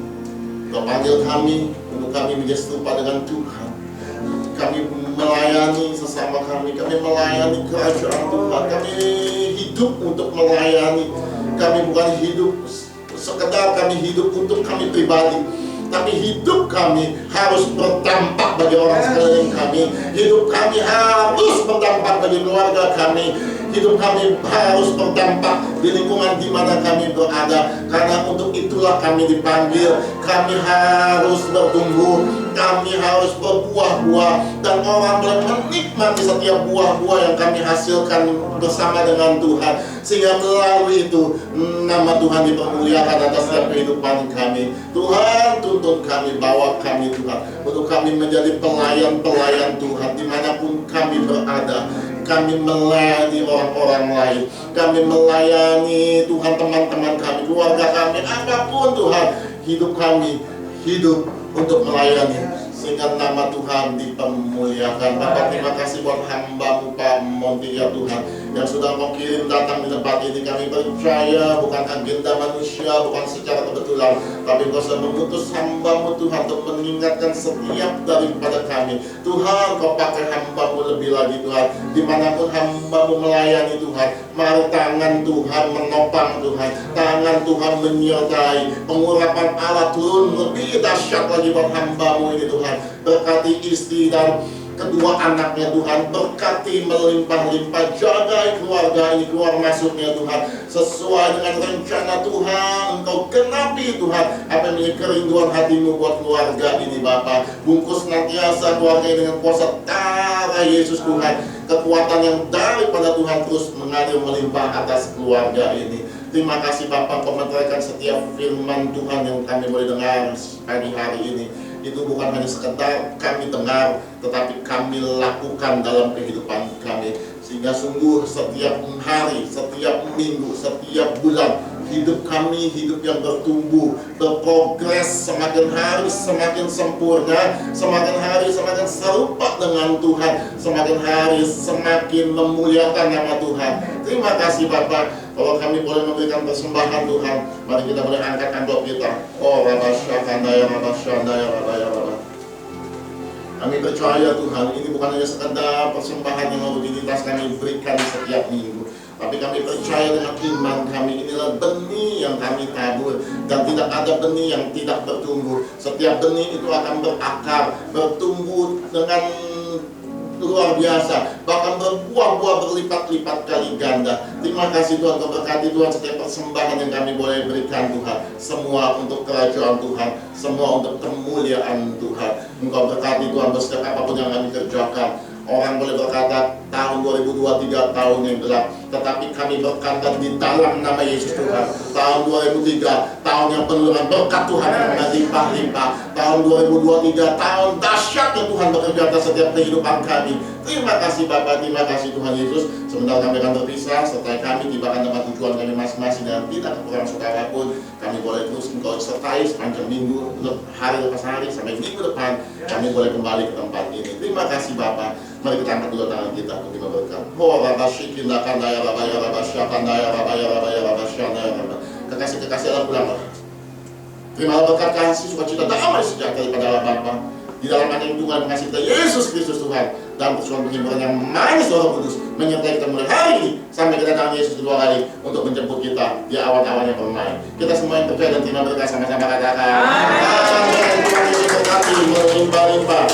Kau panggil kami untuk kami menjadi serupa dengan Tuhan. Kami melayani sesama kami melayani kerajaan Tuhan. Kami hidup untuk melayani. Kami bukan hidup sekedar kami hidup untuk kami pribadi, tapi hidup kami harus berdampak bagi orang sekeliling kami. Hidup kami harus berdampak bagi keluarga kami. Hidup kami harus berdampak di lingkungan di mana kami berada. Karena untuk itulah kami dipanggil. Kami harus bertumbuh, kami harus berbuah-buah, dan orang boleh menikmati setiap buah-buah yang kami hasilkan bersama dengan Tuhan. Sehingga melalui itu nama Tuhan dipermuliakan atas setiap kehidupan kami. Tuhan, tuntun kami, bawa kami Tuhan, untuk kami menjadi pelayan-pelayan Tuhan dimanapun kami berada. Kami melayani orang-orang lain. Kami melayani Tuhan teman-teman kami, keluarga kami, apapun Tuhan. Hidup kami, hidup untuk melayani. Sehingga nama Tuhan dipermuliakan. Bapak, terima kasih buat hamba-Mu Pak Monty ya Tuhan, yang sudah mau kirim datang di tempat ini. Kami percaya bukan agenda manusia, bukan secara kebetulan, tapi Kau sudah mengutus hamba-Mu Tuhan untuk mengingatkan setiap daripada kami. Tuhan, Kau pakai hamba-Mu lebih lagi Tuhan. Dimanapun hamba-Mu melayani Tuhan, mari tangan Tuhan menopang Tuhan, tangan Tuhan menyertai. Pengurapan Allah turun lebih dahsyat lagi buat hamba-Mu ini Tuhan. Berkati istri dan kedua anaknya Tuhan, berkati melimpah-limpah, jaga keluarga ini keluar masuknya Tuhan, sesuai dengan rencana Tuhan. Engkau genapi Tuhan apa yang menjadi kerinduan hati-Mu buat keluarga ini Bapa. Bungkus senantiasa keluarga ini dengan kuasa darah Yesus Tuhan. Kekuatan yang daripada Tuhan terus mengalir melimpah atas keluarga ini. Terima kasih Bapak, Kau menerangkan setiap firman Tuhan yang kami boleh dengar pagi hari ini. Itu bukan hanya sekedar kami dengar, tetapi kami lakukan dalam kehidupan kami. Sehingga sungguh setiap hari, setiap minggu, setiap bulan, hidup kami hidup yang bertumbuh, berprogres, semakin hari semakin sempurna, semakin hari semakin serupa dengan Tuhan, semakin hari semakin memuliakan nama Tuhan. Terima kasih Bapak. Kalau kami boleh memberikan persembahan Tuhan, mari kita boleh angkat amplop kita. Oh Rabasyakandaya, Rabasyandaya, Rabayarabah. Kami percaya Tuhan, ini bukan hanya sekedar persembahan yang rutinitas kami berikan setiap minggu, tapi kami percaya dengan iman kami, inilah benih yang kami tabur, dan tidak ada benih yang tidak bertumbuh. Setiap benih itu akan berakar, bertumbuh dengan luar biasa, bahkan berbuah-buah berlipat-lipat kali ganda. Terima kasih Tuhan, Kau berkati Tuhan setiap persembahan yang kami boleh berikan Tuhan, semua untuk kerajaan Tuhan, semua untuk kemuliaan Tuhan. Engkau berkati Tuhan setiap apapun yang kami kerjakan. Orang boleh berkata tahun 2023 tahun yang gelap, tetapi kami berkata di dalam nama Yesus Tuhan, tahun 2003 tahun yang penuh dengan berkat Tuhan yang berlimpah-limpah. Tahun 2023 tahun dahsyat yang Tuhan bekerja atas setiap kehidupan kami. Terima kasih Bapa, terima kasih Tuhan Yesus. Sebentar kami akan berpisah, setelah kami tibakan tempat tujuan kami masing-masing dan tidak kekurangan saudara pun. Kami boleh terus Engkau sertai sepanjang minggu, hari lepas hari sampai minggu depan kami boleh kembali ke tempat ini. Terima kasih Bapa. Mari kita angkat dulu tangan kita untuk diberkat. Oh Rabasyikinakandaya, Rabaya, Rabasyakandaya, Rabaya, Rabaya, Rabasyandaya, Rabaya. Kekasih-kekasih Allah pulanglah. Terimalah berkat kasih, sukacita, damai sejahtera daripada Allah Bapa, di dalam hati Tuhan mengasihi kita Yesus Kristus Tuhan, dan persoalan penghiburan yang manis Roh Kudus menyertai kita mulai hari ini sampai kedatangan Yesus kedua kali untuk menjemput kita di awan-awan yang bermain. Kita semua yang percaya dan terima berkat sama-sama katakan amin. Tuhan Yesus berkati melimpah-limpah.